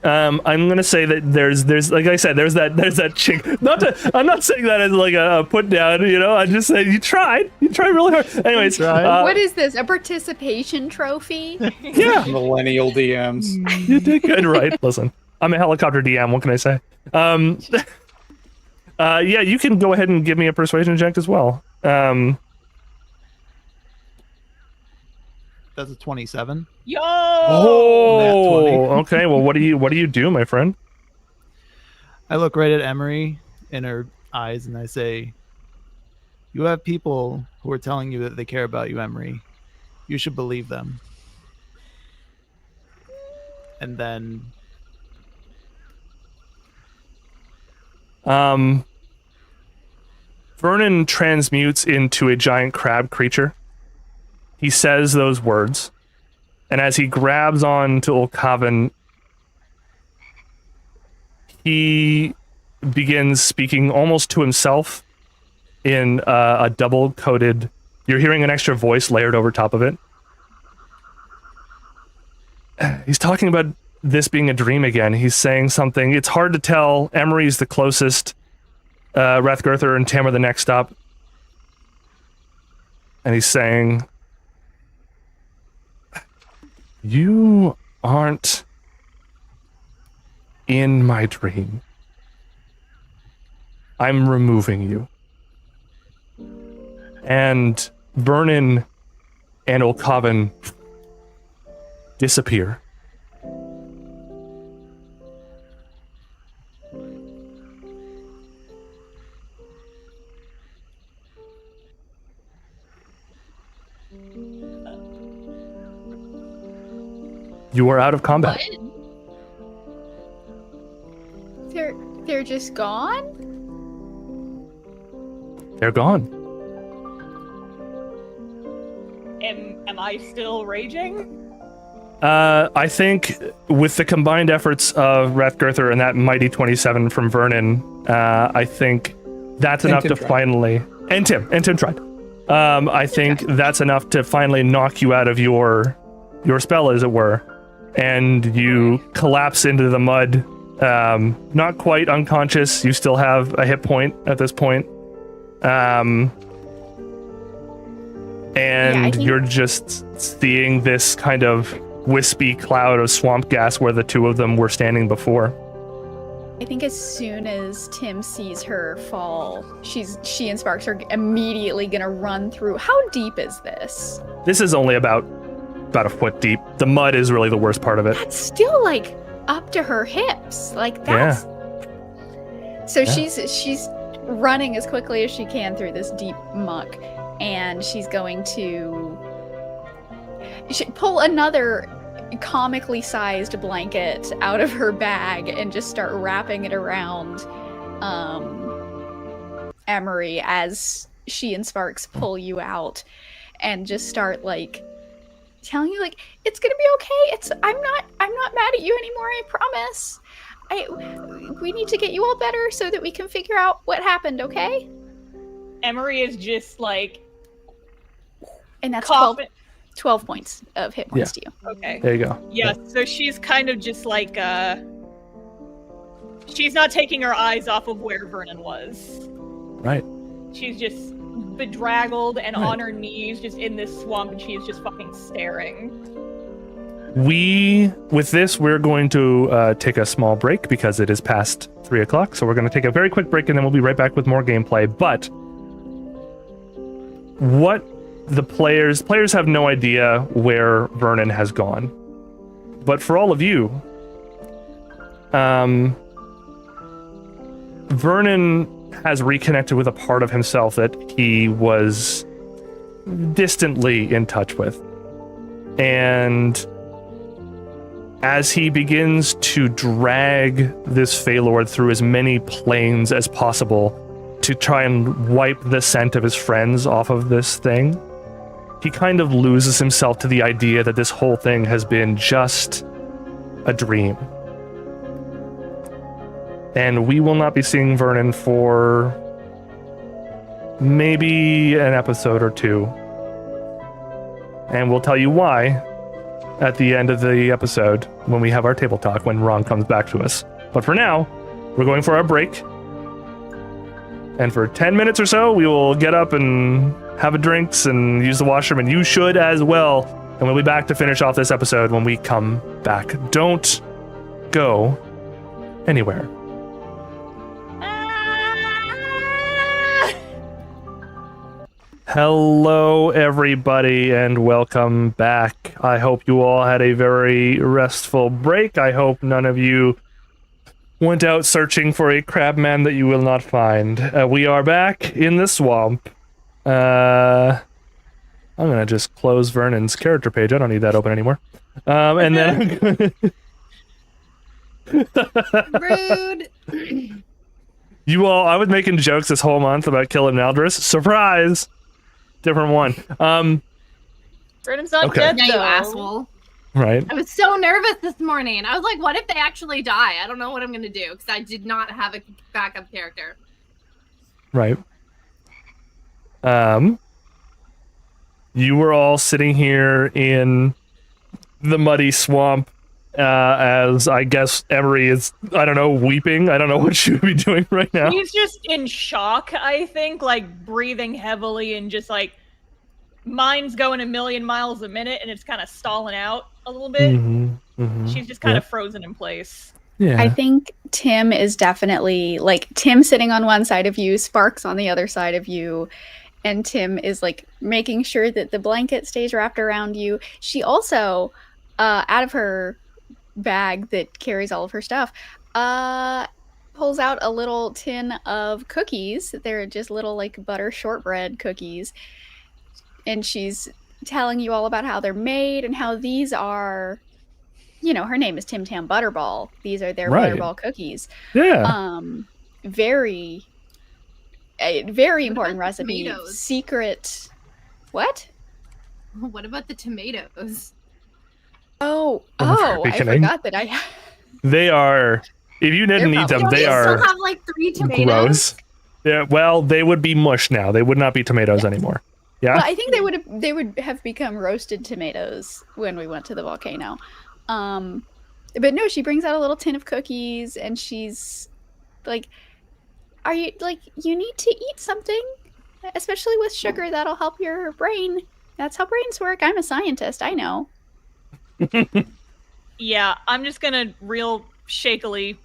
I'm gonna say that there's like I said, there's that chink. I'm not saying that as like a put down. I just say you tried really hard. Anyways, tried. What is this? A participation trophy? yeah, Millennial DMs. you did good, right? Listen, I'm a helicopter DM. What can I say? Yeah, you can go ahead and give me a persuasion check as well. That's a 27. Yo! Oh, okay. Well, what do you do, my friend? I look right at Emery in her eyes and I say, "You have people who are telling you that they care about you, Emery. You should believe them." And then Vernon transmutes into a giant crab creature. He says those words, and as he grabs on to Olkavan, he begins speaking almost to himself in a double-coded... You're hearing an extra voice layered over top of it. He's talking about this being a dream again. He's saying something. It's hard to tell. Emery's the closest. Rathgurther and Tam are the next up. And he's saying, "You aren't in my dream. I'm removing you." And Vernon and Olkavan disappear. You are out of combat. They're just gone? They're gone. Am I still raging? I think with the combined efforts of Rathgurther and that mighty 27 from Vernon, I think that's enough Tim to tried. finally... And Tim tried. I think that's enough to finally knock you out of your spell, as it were. And you collapse into the mud. Not quite unconscious. You still have a hit point at this point. And I think- you're just seeing this kind of wispy cloud of swamp gas where the two of them were standing before. I think as soon as Tim sees her fall, she and Sparks are immediately gonna run through. How deep is this? This is only about a foot deep. The mud is really the worst part of it. That's still like up to her hips. Like that's So Yeah. she's running as quickly as she can through this deep muck, and she's going to pull another comically sized blanket out of her bag and just start wrapping it around Emery as she and Sparks pull you out, and just start telling you it's gonna be okay. I'm not mad at you anymore, I promise. We need to get you all better so that we can figure out what happened, okay? Emery is just And that's coughing. 12 points of hit points to you. Okay. There you go. Yeah, so she's kind of just she's not taking her eyes off of where Vernon was. Right. She's just bedraggled and Right. on her knees just in this swamp, and she's just fucking staring. With this, we're going to take a small break because it is past 3 o'clock. So we're going to take a very quick break and then we'll be right back with more gameplay. But what the players have no idea where Vernon has gone. But for all of you, Vernon has reconnected with a part of himself that he was distantly in touch with. And as he begins to drag this Phalord through as many planes as possible to try and wipe the scent of his friends off of this thing, he kind of loses himself to the idea that this whole thing has been just a dream. And we will not be seeing Vernon for maybe an episode or two. And we'll tell you why at the end of the episode when we have our table talk, when Ron comes back to us. But for now, we're going for our break. And for 10 minutes or so, we will get up and have a drinks and use the washroom, and you should as well. And we'll be back to finish off this episode when we come back. Don't go anywhere. Hello, everybody, and welcome back. I hope you all had a very restful break. I hope none of you went out searching for a crabman that you will not find. We are back in the swamp. I'm gonna just close Vernon's character page. I don't need that open anymore. And then I'm gonna... Rude. You all, I was making jokes this whole month about killing Naldris. Surprise! Different one. Vernon's not Okay. dead, Yeah, you though. asshole. Right. I was so nervous this morning. I was like, what if they actually die? I don't know what I'm going to do because I did not have a backup character. Right. You were all sitting here in the muddy swamp as I guess Emery is, I don't know, weeping. I don't know what she would be doing right now. He's just in shock, I think, like breathing heavily and just like mind's going a million miles a minute and it's kind of stalling out a little bit. She's just kind of frozen in place. Yeah. I think Tim is definitely like Tim sitting on one side of you, Sparks on the other side of you, and Tim is like making sure that the blanket stays wrapped around you. She also, out of her bag that carries all of her stuff, pulls out a little tin of cookies. They're just little like butter shortbread cookies, and she's telling you all about how they're made and how these are, you know, her name is Tim Tam Butterball. These are their Right. Butterball cookies. Yeah. Very important recipe. tomatoes? Secret. What? What about the tomatoes? Oh, From the very I beginning. forgot that I. They are, if you didn't They're eat them, probably- they Don't you are still have like 3 tomatoes? gross. Yeah, well, they would be mush now. They would not be tomatoes anymore. Yeah? Well, I think they would have become roasted tomatoes when we went to the volcano. But no, she brings out a little tin of cookies, and she's like, "Are you like you need to eat something, especially with sugar? That'll help your brain. That's how brains work. I'm a scientist. I know." Yeah, I'm just gonna real shakily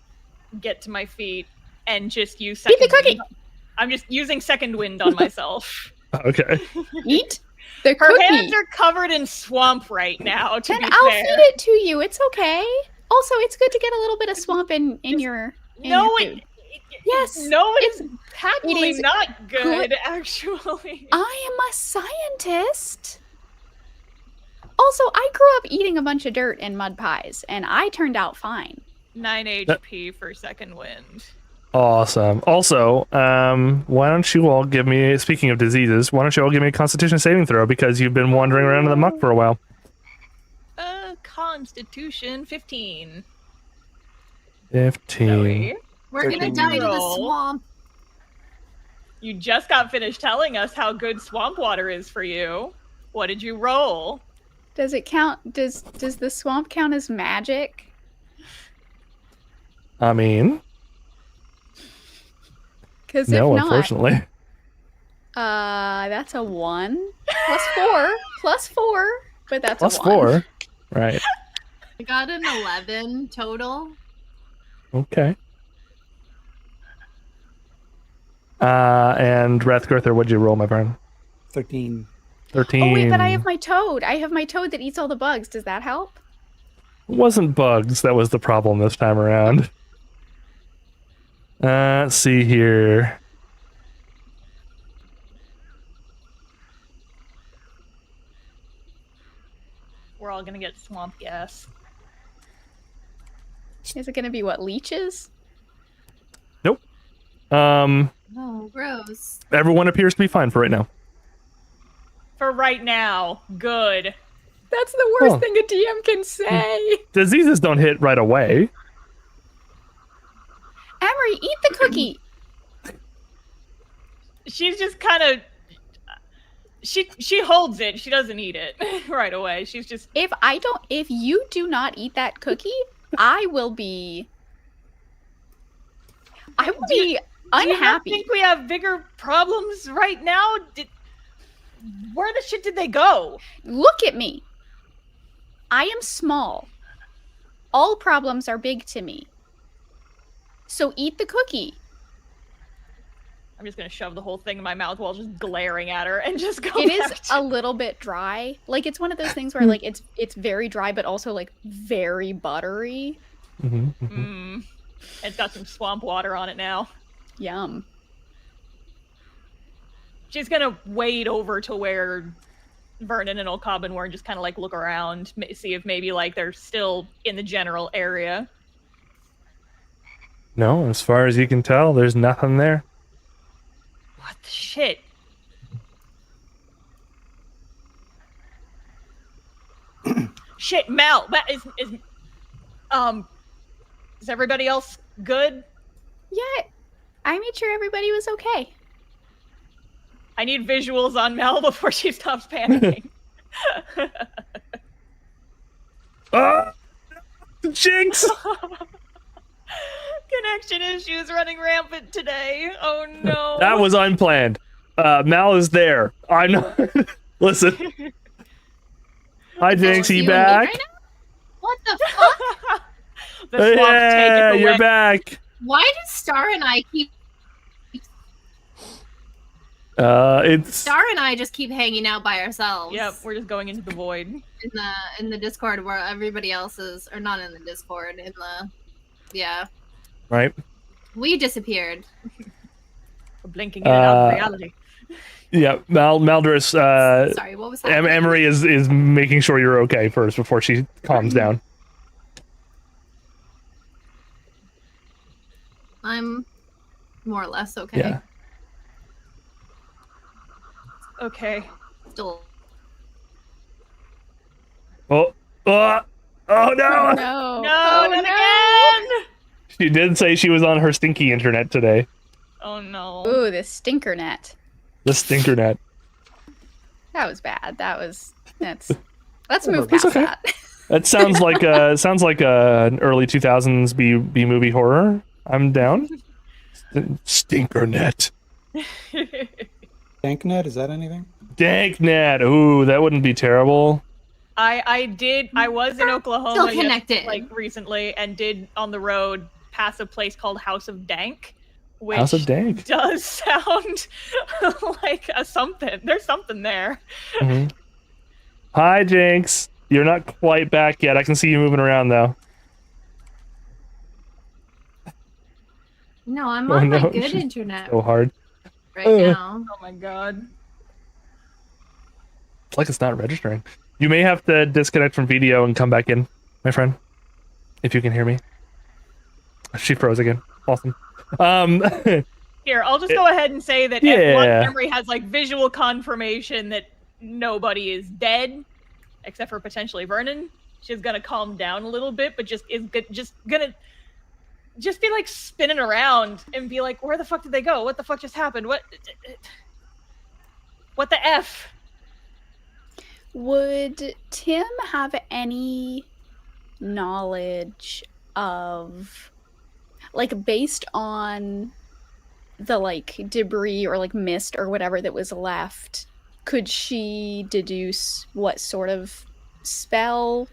get to my feet and just use Eat the second cookie! wind. I'm just using second wind on myself. Okay. Eat the Her cookie. hands are covered in swamp right now, to Then be I'll fair. feed it to you. It's okay. Also, it's good to get a little bit of swamp in your No, your food. Yes. No, it's patently it is not good, good. actually. I am a scientist. Also, I grew up eating a bunch of dirt and mud pies, and I turned out fine. 9 HP for second wind. Awesome. Also, why don't you all give me, speaking of diseases, why don't you all give me a Constitution saving throw, because you've been wandering around in the muck for a while. Constitution 15. 15. Zoe, We're gonna 13. die to the Roll. swamp. you just got finished telling us how good swamp water is for you. What did you roll? Does it count? Does the swamp count as magic? I mean, Because no, if not, unfortunately. that's a 1 plus 4, but that's Plus a 1. 4. Right. I got an 11 total. Okay. And Rathgurther, what'd you roll, my friend? 13. 13. Oh wait, but I have my toad. I have my toad that eats all the bugs. Does that help? It wasn't bugs that was the problem this time around. Let's see here. We're all gonna get swamp gas. Is it gonna be what, leeches? Nope. Oh, gross. Everyone appears to be fine for right now. For right now, good. That's the worst Oh. thing a DM can say. Diseases don't hit right away. Emery, eat the cookie. She's just kind of. She holds it. She doesn't eat it right away. She's just. If you do not eat that cookie, I will be Do unhappy. you not think we have bigger problems right now? Where the shit did they go? Look at me. I am small. All problems are big to me. So eat the cookie. I'm just gonna shove the whole thing in my mouth while just glaring at her and just go. It is back to- a little bit dry. Like it's one of those things where like it's very dry but also like very buttery. It's got some swamp water on it now. Yum. She's gonna wade over to where Vernon and Olcobin were and just kind of like look around, see if maybe like they're still in the general area. No, as far as you can tell, there's nothing there. What the shit? Shit, Mel. Is everybody else good? Yeah. I made sure everybody was okay. I need visuals on Mel before she stops panicking. Ah! Jinx! Connection issues running rampant today. Oh no. That was unplanned. Mal is there. I'm not. Listen. Hi, Jinx. Oh, You you and me back? right now? What the fuck? The swamp Yeah, take it you're away. back. Why do Star and I keep It's Star and I just keep hanging out by ourselves? Yep, we're just going into the void. In the Discord where everybody else is, or not in the Discord, right. we disappeared. We're blinking in and out of reality. Yeah, Maldris. Sorry, what was that? Emery is making sure you're okay first before she calms down. I'm more or less okay. Yeah. Okay. Still. Oh no! No. No, Oh, not again! She did say she was on her stinky internet today. Oh no. Ooh, this stinker net. The stinker net. That was bad. Let's move past okay. that. That sounds like an early 2000s B movie horror. I'm down. Stinker net. Danknet, is that anything? Dank net. Ooh, that wouldn't be terrible. I was in Oklahoma Still connected. recently and did on the road pass a place called House of Dank, which House of Dank. does sound like a something. There's something there. Mhm. Hi, Jinx. You're not quite back yet. I can see you moving around though. No, I'm Oh, on no. my good internet So hard. right now. Oh my god. It's like it's not registering. You may have to disconnect from video and come back in, my friend. If you can hear me. She froze again. Awesome. Here, I'll just go ahead and say that Yeah. one memory has like visual confirmation that nobody is dead, except for potentially Vernon. She's gonna calm down a little bit, but just gonna be like spinning around and be like, "Where the fuck did they go? What the fuck just happened? What the f?" Would Tim have any knowledge of, like, based on the, like, debris or, like, mist or whatever that was left, could she deduce what sort of spell?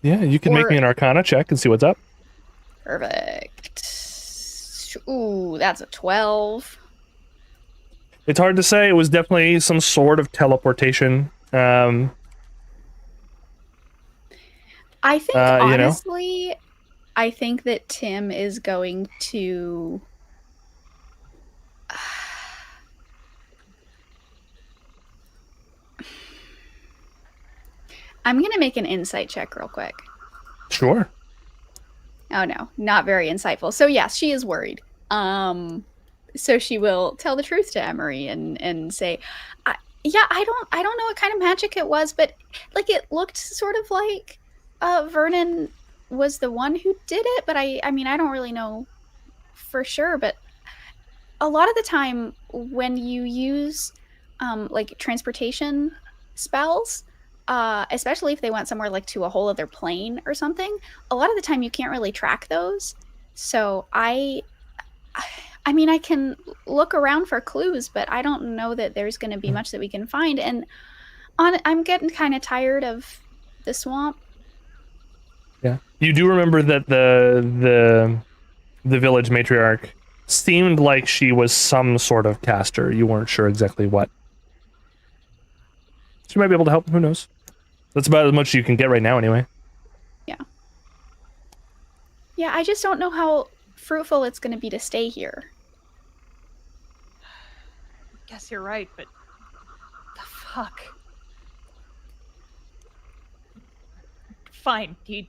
Yeah, you can make Or- me an Arcana check and see what's up. Perfect. Ooh, that's a 12. It's hard to say. It was definitely some sort of teleportation. I think you know. honestly, I think that Tim is going to. I'm gonna make an insight check real quick. Sure. Oh no, not very insightful. So yes, she is worried. So she will tell the truth to Emery and say, "Yeah, I don't know what kind of magic it was, but like it looked sort of like Vernon was the one who did it, but I mean I don't really know for sure, but a lot of the time when you use like transportation spells, especially if they went somewhere like to a whole other plane or something, a lot of the time you can't really track those. So I mean, I can look around for clues, but I don't know that there's going to be much that we can find. And I'm getting kind of tired of the swamp. Yeah. You do remember that the village matriarch seemed like she was some sort of caster. You weren't sure exactly what. She might be able to help. Who knows? That's about as much as you can get right now, anyway. Yeah, I just don't know how fruitful it's going to be to stay here. Guess you're right, but the fuck. Fine, he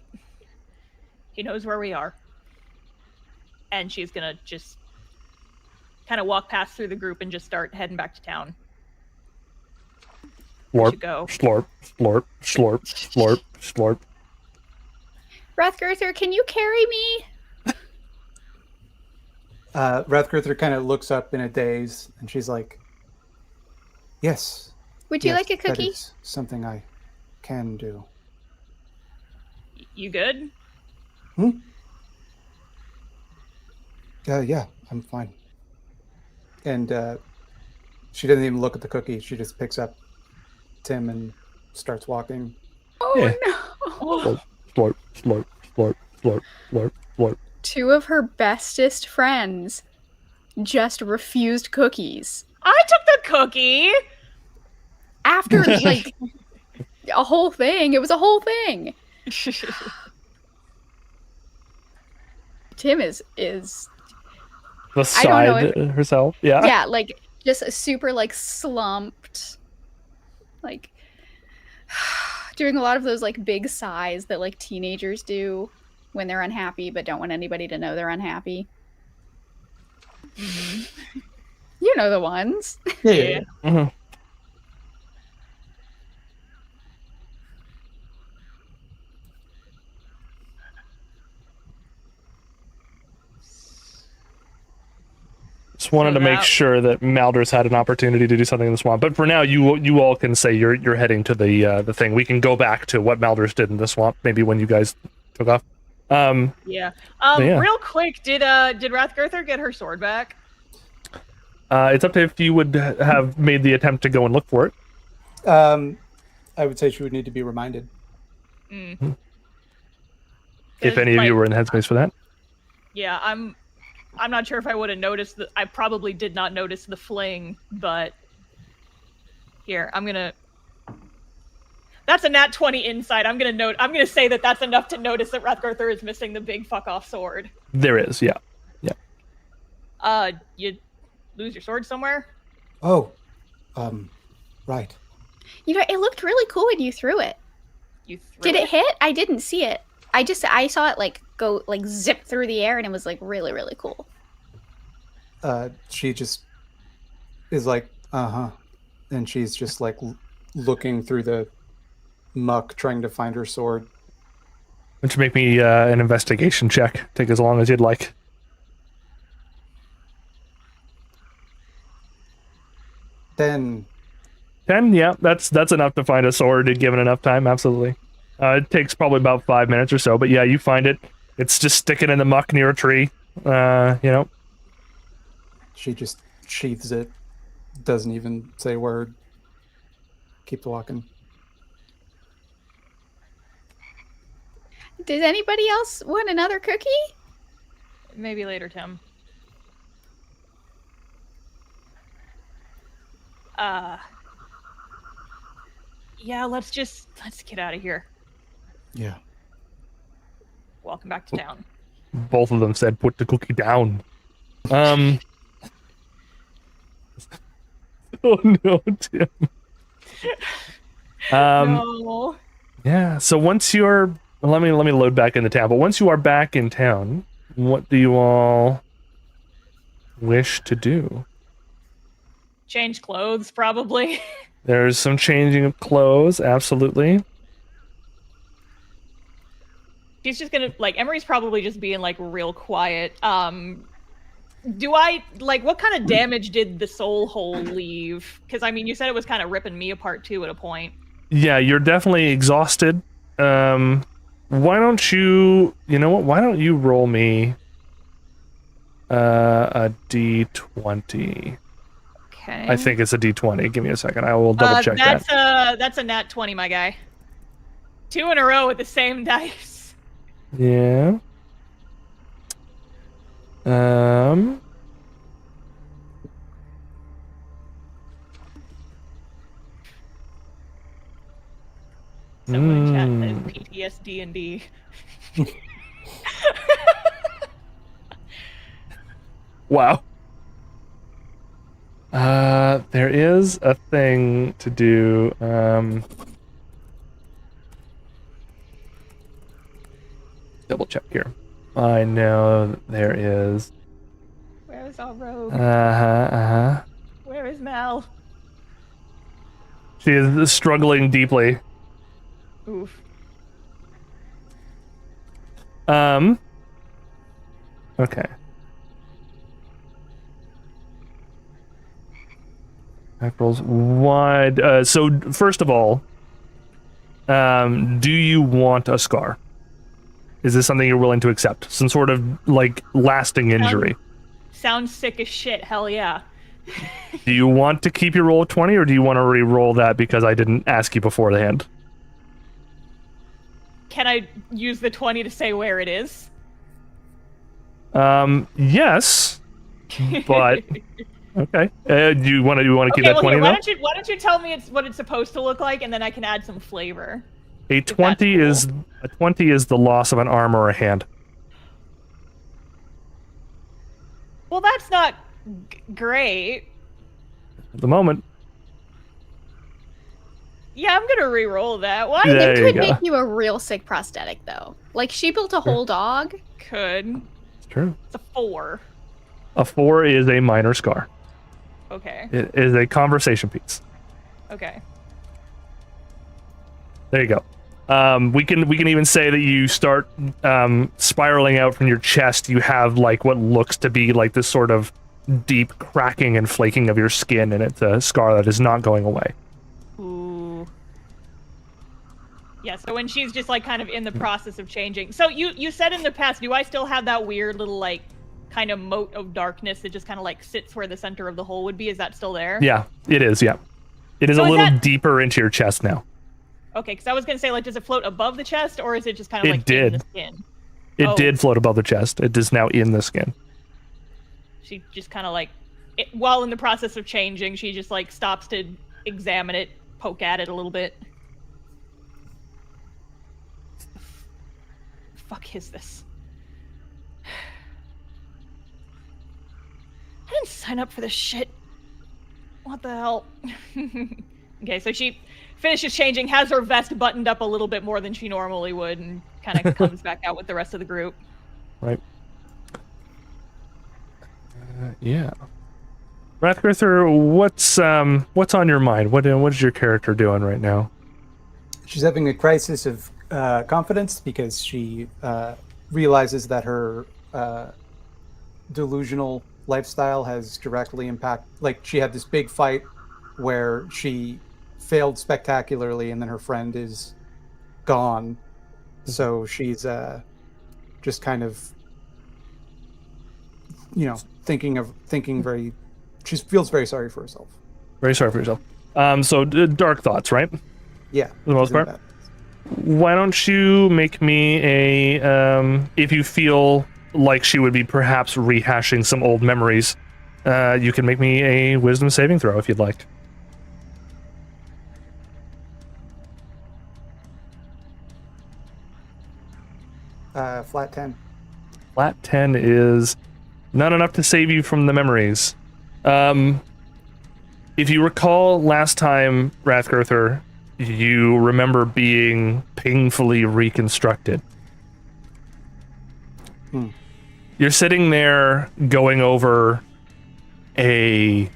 knows where we are. And she's gonna just kind of walk past through the group and just start heading back to town. We should go. Slurp, slurp, slurp, slurp, slurp. Rathgirther, can you carry me? Rathgirther kind of looks up in a daze, and she's like, "Yes. Would you yes, like a cookie? That is something I can do." You good? Yeah, I'm fine. And she doesn't even look at the cookie. She just picks up Tim and starts walking. Oh Yeah. no. Slurp, slurp, slurp, slurp, slurp, slurp. Two of her bestest friends just refused cookies. I took the cookie! After, like, a whole thing. It was a whole thing. Tim is The I don't know side herself. Yeah. yeah, like, just a super, like, slumped, like, doing a lot of those, like, big sighs that, like, teenagers do when they're unhappy but don't want anybody to know they're unhappy. You know the ones. Yeah. Mhm. Just wanted to make sure that Maldor's had an opportunity to do something in the swamp. But for now, you all can say you're heading to the thing. We can go back to what Maldor's did in the swamp, maybe when you guys took off. Yeah. Yeah. Real quick, did Rathgirther get her sword back? It's up to if you would have made the attempt to go and look for it. I would say she would need to be reminded. If any of you were in the headspace for that. Yeah, I'm not sure if I would have noticed that. I probably did not notice the fling, but here, that's a nat 20 insight. I'm gonna say that that's enough to notice that Rathgirther is missing the big fuck off sword. There is, yeah. You lose your sword somewhere? Oh, right. You know, it looked really cool when you threw it. You threw Did it hit? I didn't see it. I saw it like go like zip through the air and it was like really, really cool. She just is like, and she's just like looking through the muck, trying to find her sword. Which make me an investigation check. Take as long as you'd like. 10. 10? Yeah, that's enough to find a sword given enough time, absolutely. It takes probably about 5 minutes or so, but yeah, you find it. It's just sticking in the muck near a tree. She just sheaths it, doesn't even say a word. Keeps walking. Does anybody else want another cookie? Maybe later, Tim. Yeah, let's get out of here. Yeah. Welcome back to town. Both of them said, "Put the cookie down." Oh no, Tim. No. Yeah. So once you're, let me load back into town. But once you are back in town, what do you all wish to do? Change clothes, probably. There's some changing of clothes, absolutely. She's just gonna, like, Emery's probably just being, like, real quiet. Do I, like, what kind of damage did the soul hole leave? Because, I mean, you said it was kind of ripping me apart, too, at a point. Yeah, you're definitely exhausted. Why don't you know what? Why don't you roll me a d20? Okay. I think it's a d20. Give me a second. I will double check that. That's a nat 20, my guy. 2 in a row with the same dice. Yeah. Someone in chat says PTSD and D. Wow. There is a thing to do. Double check here. I know there is. Where is our rogue? Where is Mel? She is struggling deeply. Oof. Okay. Back rolls wide. So first of all, do you want a scar? Is this something you're willing to accept? Some sort of like lasting injury? Sounds sick as shit. Hell yeah. Do you want to keep your roll of 20, or do you want to re-roll that because I didn't ask you beforehand? Can I use the 20 to say where it is? Yes, but okay. Do you want to keep that 20 here, though? why don't you tell me what it's supposed to look like, and then I can add some flavor. A 20 is the loss of an arm or a hand. Well, that's not great. At the moment. Yeah, I'm gonna re-roll that. Why? There It you could go. make you a real sick prosthetic, though. Like, she built a whole dog. Could. It's true. It's a 4. A 4 is a minor scar. Okay. It is a conversation piece. Okay. There you go. We can even say that you start spiraling out from your chest. You have like what looks to be like this sort of deep cracking and flaking of your skin, and it's a scar that is not going away. Ooh. Yeah, so when she's just like kind of in the process of changing. So you said in the past, do I still have that weird little like kind of moat of darkness that just kind of like sits where the center of the hole would be? Is that still there? Yeah, it is. Yeah, it is So a is little that- deeper into your chest now. Okay, because I was gonna say, like, does it float above the chest, or is it just kind of It like did. in the skin? It Oh. did float above the chest. It is now in the skin. She just kind of like, while in the process of changing, she just like stops to examine it, poke at it a little bit. The fuck is this? I didn't sign up for this shit. What the hell? Okay, so she finishes changing, has her vest buttoned up a little bit more than she normally would, and kind of comes back out with the rest of the group. Right. Yeah. Rathgrither, what's on your mind? What is your character doing right now? She's having a crisis of confidence because she realizes that her delusional lifestyle has directly impacted. Like, she had this big fight where she failed spectacularly, and then her friend is gone. So she's just kind of, thinking very. She feels very sorry for herself. Very sorry for yourself. So dark thoughts, right? Yeah, For the most she's in part. that. Why don't you make me a if you feel like she would be perhaps rehashing some old memories, you can make me a wisdom saving throw if you'd like. Flat 10. Flat 10 is not enough to save you from the memories. If you recall last time, Rathgirther, you remember being painfully reconstructed. You're sitting there going over a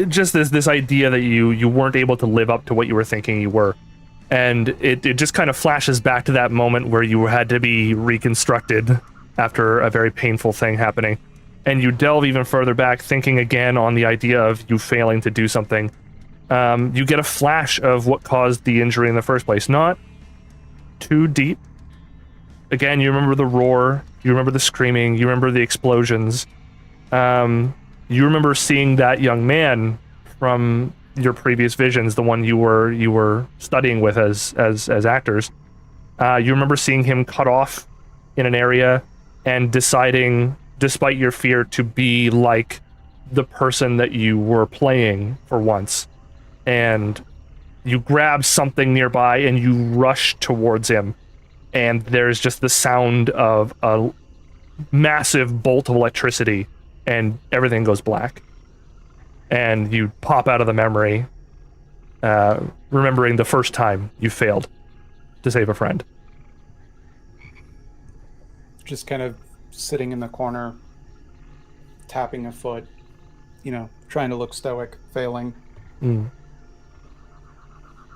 just this idea that you weren't able to live up to what you were thinking you were. And it just kind of flashes back to that moment where you had to be reconstructed after a very painful thing happening. And you delve even further back, thinking again on the idea of you failing to do something. You get a flash of what caused the injury in the first place. Not too deep. Again, you remember the roar, you remember the screaming, you remember the explosions. You remember seeing that young man from your previous visions, the one you were studying with as actors. You remember seeing him cut off in an area and deciding, despite your fear, to be like the person that you were playing for once. And you grab something nearby and you rush towards him. And there's just the sound of a massive bolt of electricity and everything goes black. And you pop out of the memory, remembering the first time you failed to save a friend. Just kind of sitting in the corner, tapping a foot, trying to look stoic, failing.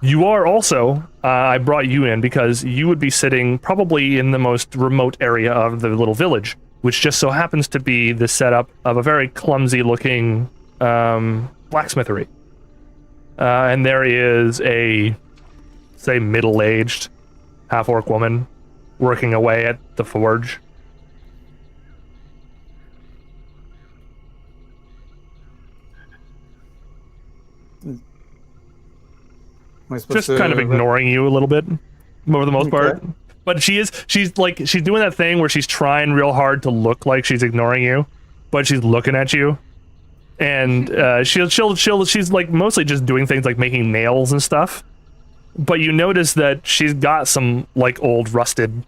You are also, I brought you in because you would be sitting probably in the most remote area of the little village, which just so happens to be the setup of a very clumsy looking blacksmithery. And there is a, say, middle-aged half-orc woman working away at the forge. Just kind of ignoring you a little bit, for the most part. But she's doing that thing where she's trying real hard to look like she's ignoring you, but she's looking at you. And she's like mostly just doing things like making nails and stuff. But you notice that she's got some like old rusted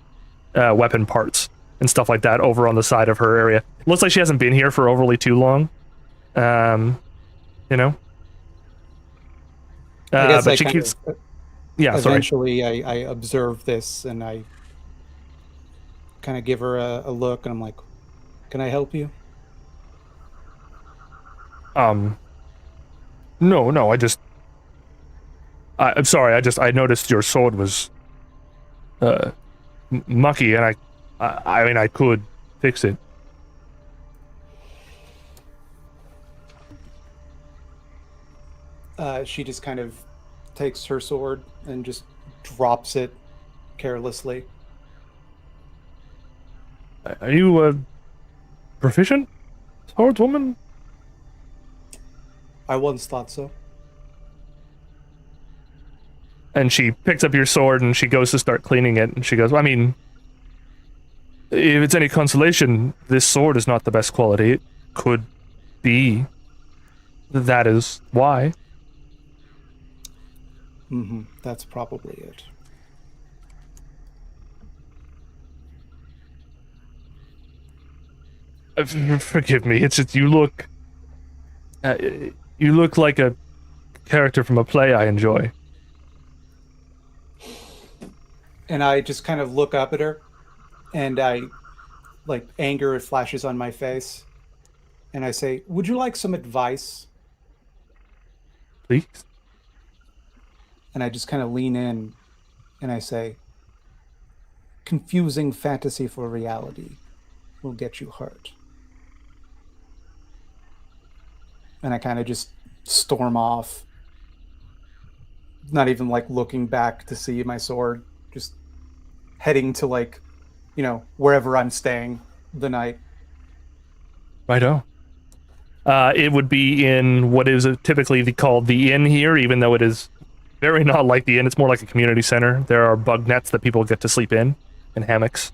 weapon parts and stuff like that over on the side of her area. Looks like she hasn't been here for overly too long. I guess but she keeps. Yeah, eventually, I observe this and I kind of give her a look and I'm like, "Can I help you?" No, I'm sorry, I noticed your sword was mucky and I mean I could fix it. She just kind of takes her sword and just drops it carelessly. Are you a proficient swordswoman? I once thought so. And she picks up your sword and she goes to start cleaning it and she goes, I mean, if it's any consolation, this sword is not the best quality. It could be. That is why. That's probably it. Forgive me, it's just you look like a character from a play I enjoy. And I just kind of look up at her and anger flashes on my face. And I say, "Would you like some advice?" Please. And I just kind of lean in and I say, "Confusing fantasy for reality will get you hurt." And I kind of just storm off, not even looking back to see my sword, just heading to wherever I'm staying the night. Righto. It would be in what is typically called the inn here, even though it is very not like the inn. It's more like a community center. There are bug nets that people get to sleep in, and hammocks.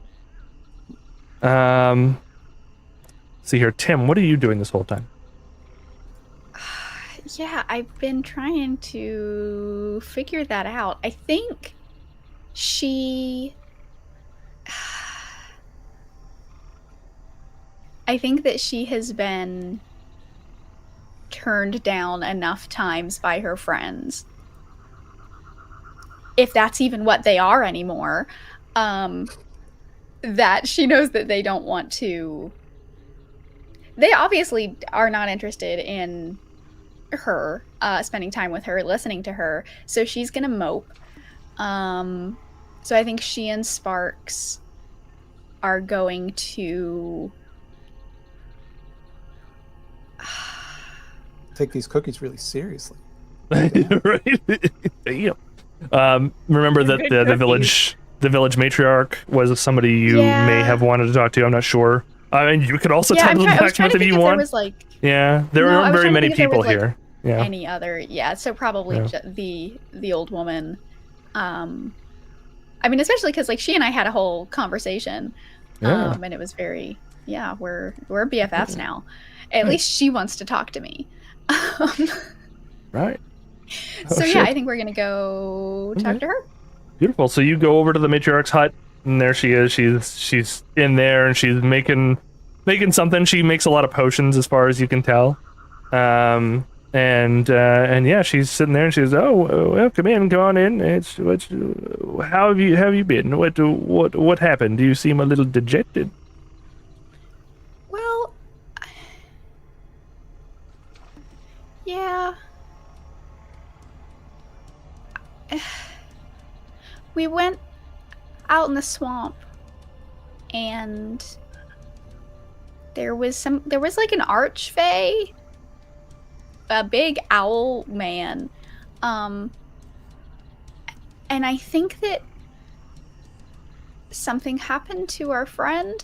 See here, Tim, what are you doing this whole time? Yeah, I've been trying to figure that out. I think she I think that she has been turned down enough times by her friends, if that's even what they are anymore, that she knows that they don't want to. They obviously are not interested in her, spending time with her, listening to her, so she's gonna mope. So I think she and Sparks are going to Take these cookies really seriously. Right? Damn. Remember that Good the village matriarch was somebody you may have wanted to talk to. I'm not sure. I mean, you could also talk to the blacksmith if you want. There was like, yeah, there aren't very many people here. Yeah. Any other, so probably the old woman. I mean, especially because like she and I had a whole conversation, and it was very, we're BFFs now. At least she wants to talk to me. Right. So yeah, I think we're gonna go talk to her. Beautiful. So you go over to the matriarch's hut, and there she is. She's in there, and she's making something. She makes a lot of potions, as far as you can tell. And yeah, she's sitting there, and she says, "Oh, well, come on in. How have you been? What happened? Do you seem a little dejected?" Well, yeah. We went out in the swamp, and there was like an archfey, a big owl man, and I think that something happened to our friend.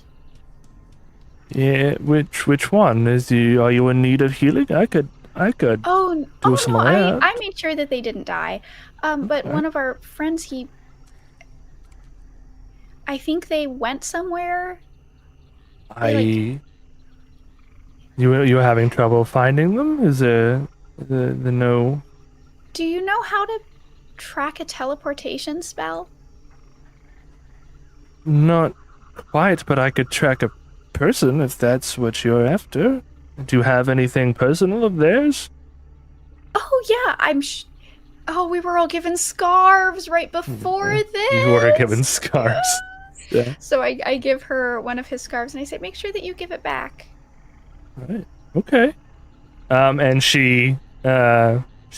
Yeah, which one is you? Are you in need of healing? I could do some of that. I made sure that they didn't die. But one of our friends, I think they went somewhere. You were having trouble finding them? Is the no? Do you know how to track a teleportation spell? Not quite, but I could track a person if that's what you're after. Do you have anything personal of theirs? Oh yeah, we were all given scarves right before this. You were given scarves. Yeah. So I give her one of his scarves and I say, make sure that you give it back. Right. Okay. And she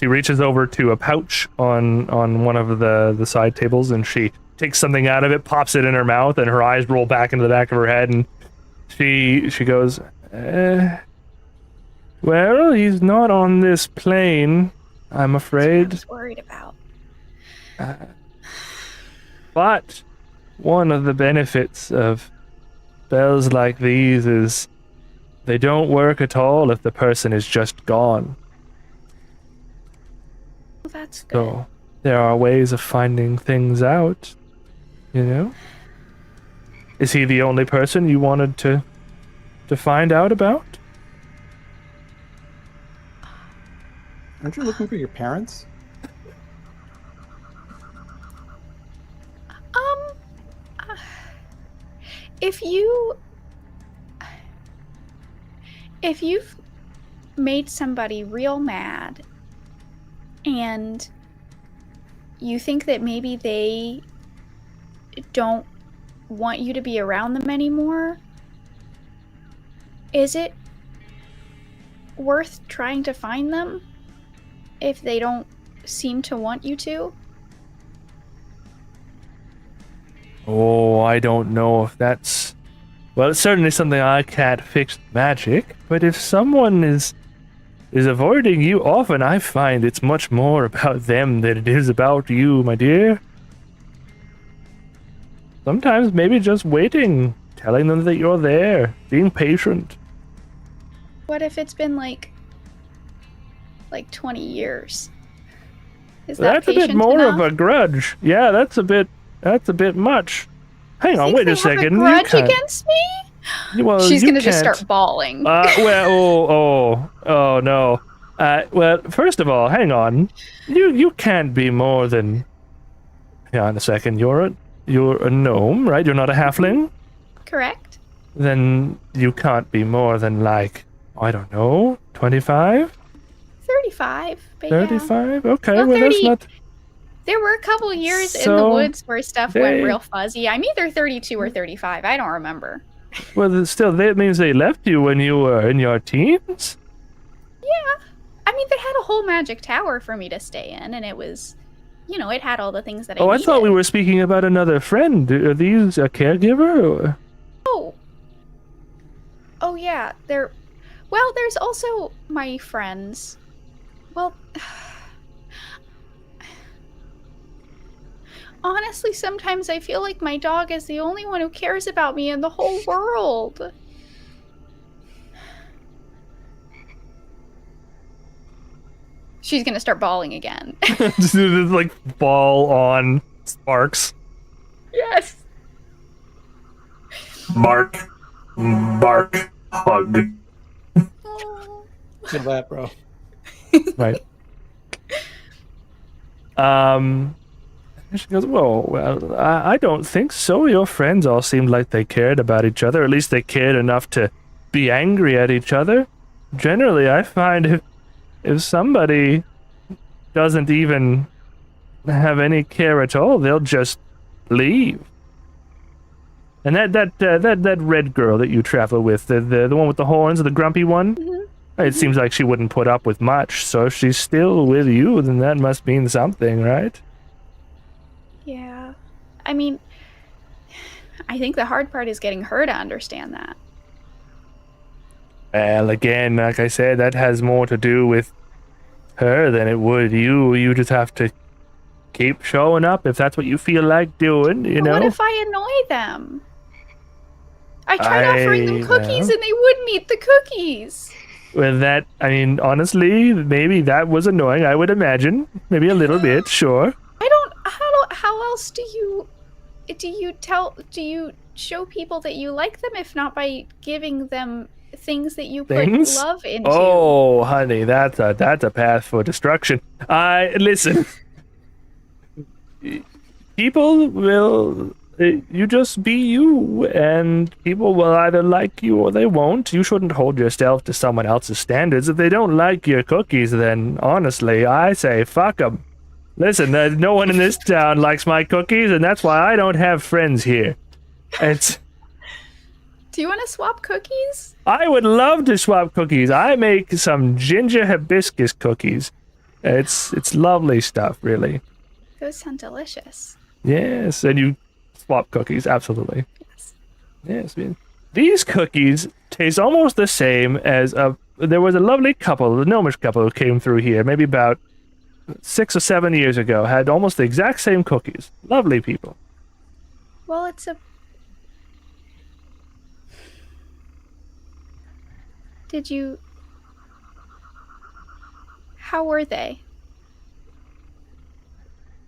reaches over to a pouch on one of the side tables, and she takes something out of it, pops it in her mouth, and her eyes roll back into the back of her head, and she goes, well, he's not on this plane, I'm afraid. That's what I was worried about. But one of the benefits of spells like these is they don't work at all if the person is just gone. Well, that's good. So there are ways of finding things out, you know? Is he the only person you wanted to find out about? Aren't you looking for your parents? If you've made somebody real mad and you think that maybe they don't want you to be around them anymore, is it worth trying to find them if they don't seem to want you to? Oh, I don't know if that's... Well, it's certainly something I can't fix with magic, but if someone is avoiding you, often I find it's much more about them than it is about you, my dear. Sometimes maybe just waiting, telling them that you're there, being patient. What if it's been like 20 years? Is That's a bit patient more enough? of a grudge. Yeah, that's a bit much. Hang on, wait a second. Have a grudge against me? Well, She's you gonna just can't- start bawling. Oh no. Well, first of all, hang on. You can't be more than hang on a second. You're a gnome, right? You're not a halfling? Correct. Then you can't be more than like, I don't know, 25? 35. But yeah. 35? Okay, Well, well, that's 30 not... There were a couple years in the So, woods where stuff went real fuzzy. I'm either 32 or 35. I don't remember. Well, still, that means they left you when you were in your teens? Yeah. I mean, they had a whole magic tower for me to stay in, and it was, it had all the things that I I needed. thought we were speaking about another friend. Are these a caregiver? Or? Oh, yeah. There's also my friends. Well, honestly, sometimes I feel like my dog is the only one who cares about me in the whole world. She's gonna start bawling again. Just like ball on sparks. Yes. Bark. Bark. Hug. Oh. Feel that, bro. Right. She goes, well, I don't think so. Your friends all seemed like they cared about each other. At least they cared enough to be angry at each other. Generally, I find if somebody doesn't even have any care at all, they'll just leave. And that red girl that you travel with, the one with the horns, the grumpy one, it seems like she wouldn't put up with much. So if she's still with you, then that must mean something, right? Yeah. I mean, I think the hard part is getting her to understand that. Well, again, like I said, that has more to do with her than it would you. You just have to keep showing up if that's what you feel like doing, you know? What if I annoy them? I tried offering them cookies and they wouldn't eat the cookies. Well, honestly, maybe that was annoying, I would imagine. Maybe a little bit, sure. How else do you show people that you like them if not by giving them things that you put love into? Oh, honey, that's a path for destruction. Listen. People will... You just be you, and people will either like you or they won't. You shouldn't hold yourself to someone else's standards. If they don't like your cookies, then honestly, I say fuck them. Listen, no one in this town likes my cookies, and that's why I don't have friends here. Do you want to swap cookies? I would love to swap cookies. I make some ginger hibiscus cookies. It's lovely stuff, really. Those sound delicious. Yes, and you swap cookies, absolutely. Yes, man. These cookies taste almost the same as there was a lovely couple, a gnomish couple who came through here, maybe about 6 or 7 years ago, had almost the exact same cookies. Lovely people. Well, how were they?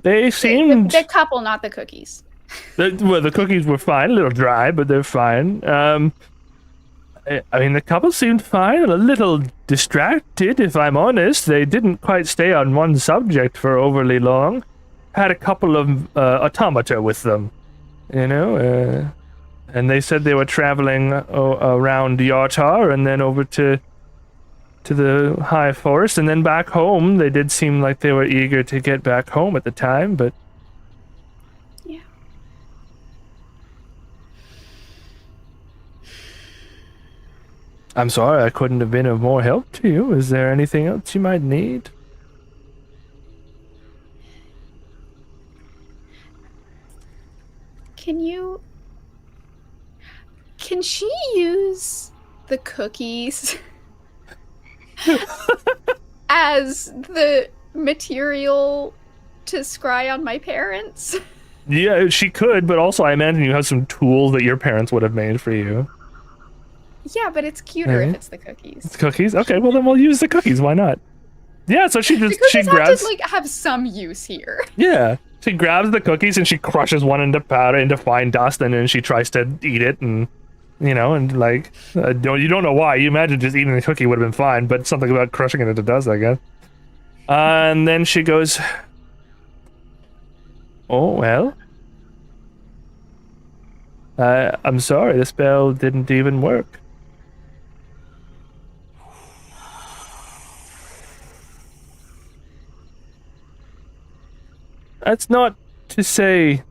They seemed... The couple, not the cookies. The cookies were fine, a little dry, but they're fine. The couple seemed fine, a little distracted, if I'm honest. They didn't quite stay on one subject for overly long. Had a couple of automata with them, and they said they were traveling around Yartar and then over to the high forest and then back home. They did seem like they were eager to get back home at the time, but... Yeah. I'm sorry I couldn't have been of more help to you. Is there anything else you might need? Can she use the cookies as the material to scry on my parents? Yeah, she could, but also I imagine you have some tools that your parents would have made for you. Yeah, but it's cuter if it's the cookies. It's cookies? Okay, well then we'll use the cookies, why not? Yeah, so she grabs... have to, have some use here. Yeah, she grabs the cookies and she crushes one into powder, into fine dust, and then she tries to eat it, and you don't know why. You imagine just eating the cookie would have been fine, but something about crushing it into dust, I guess. And then she goes, Oh, well. I'm sorry, the spell didn't even work. That's not to say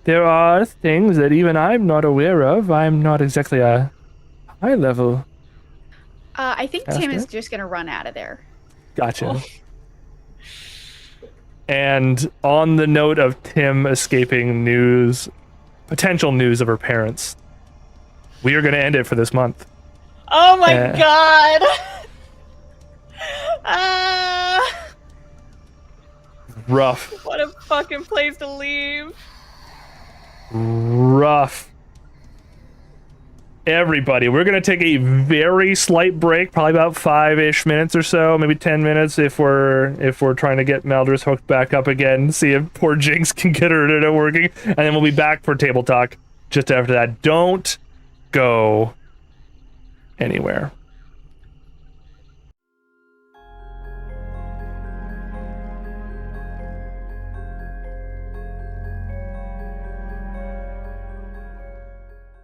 there are things that even I'm not aware of. I'm not exactly a high level. I think Tim is After? just gonna run out of there. Gotcha. And on the note of Tim escaping potential news of her parents, we are going to end it for this month. Oh my god. Rough. What a fucking place to leave. Rough. Everybody, we're going to take a very slight break, probably about 5-ish minutes or so, maybe 10 minutes if we're trying to get Maldris hooked back up again, see if poor Jinx can get her internet working, and then we'll be back for table talk just after that. Don't go anywhere.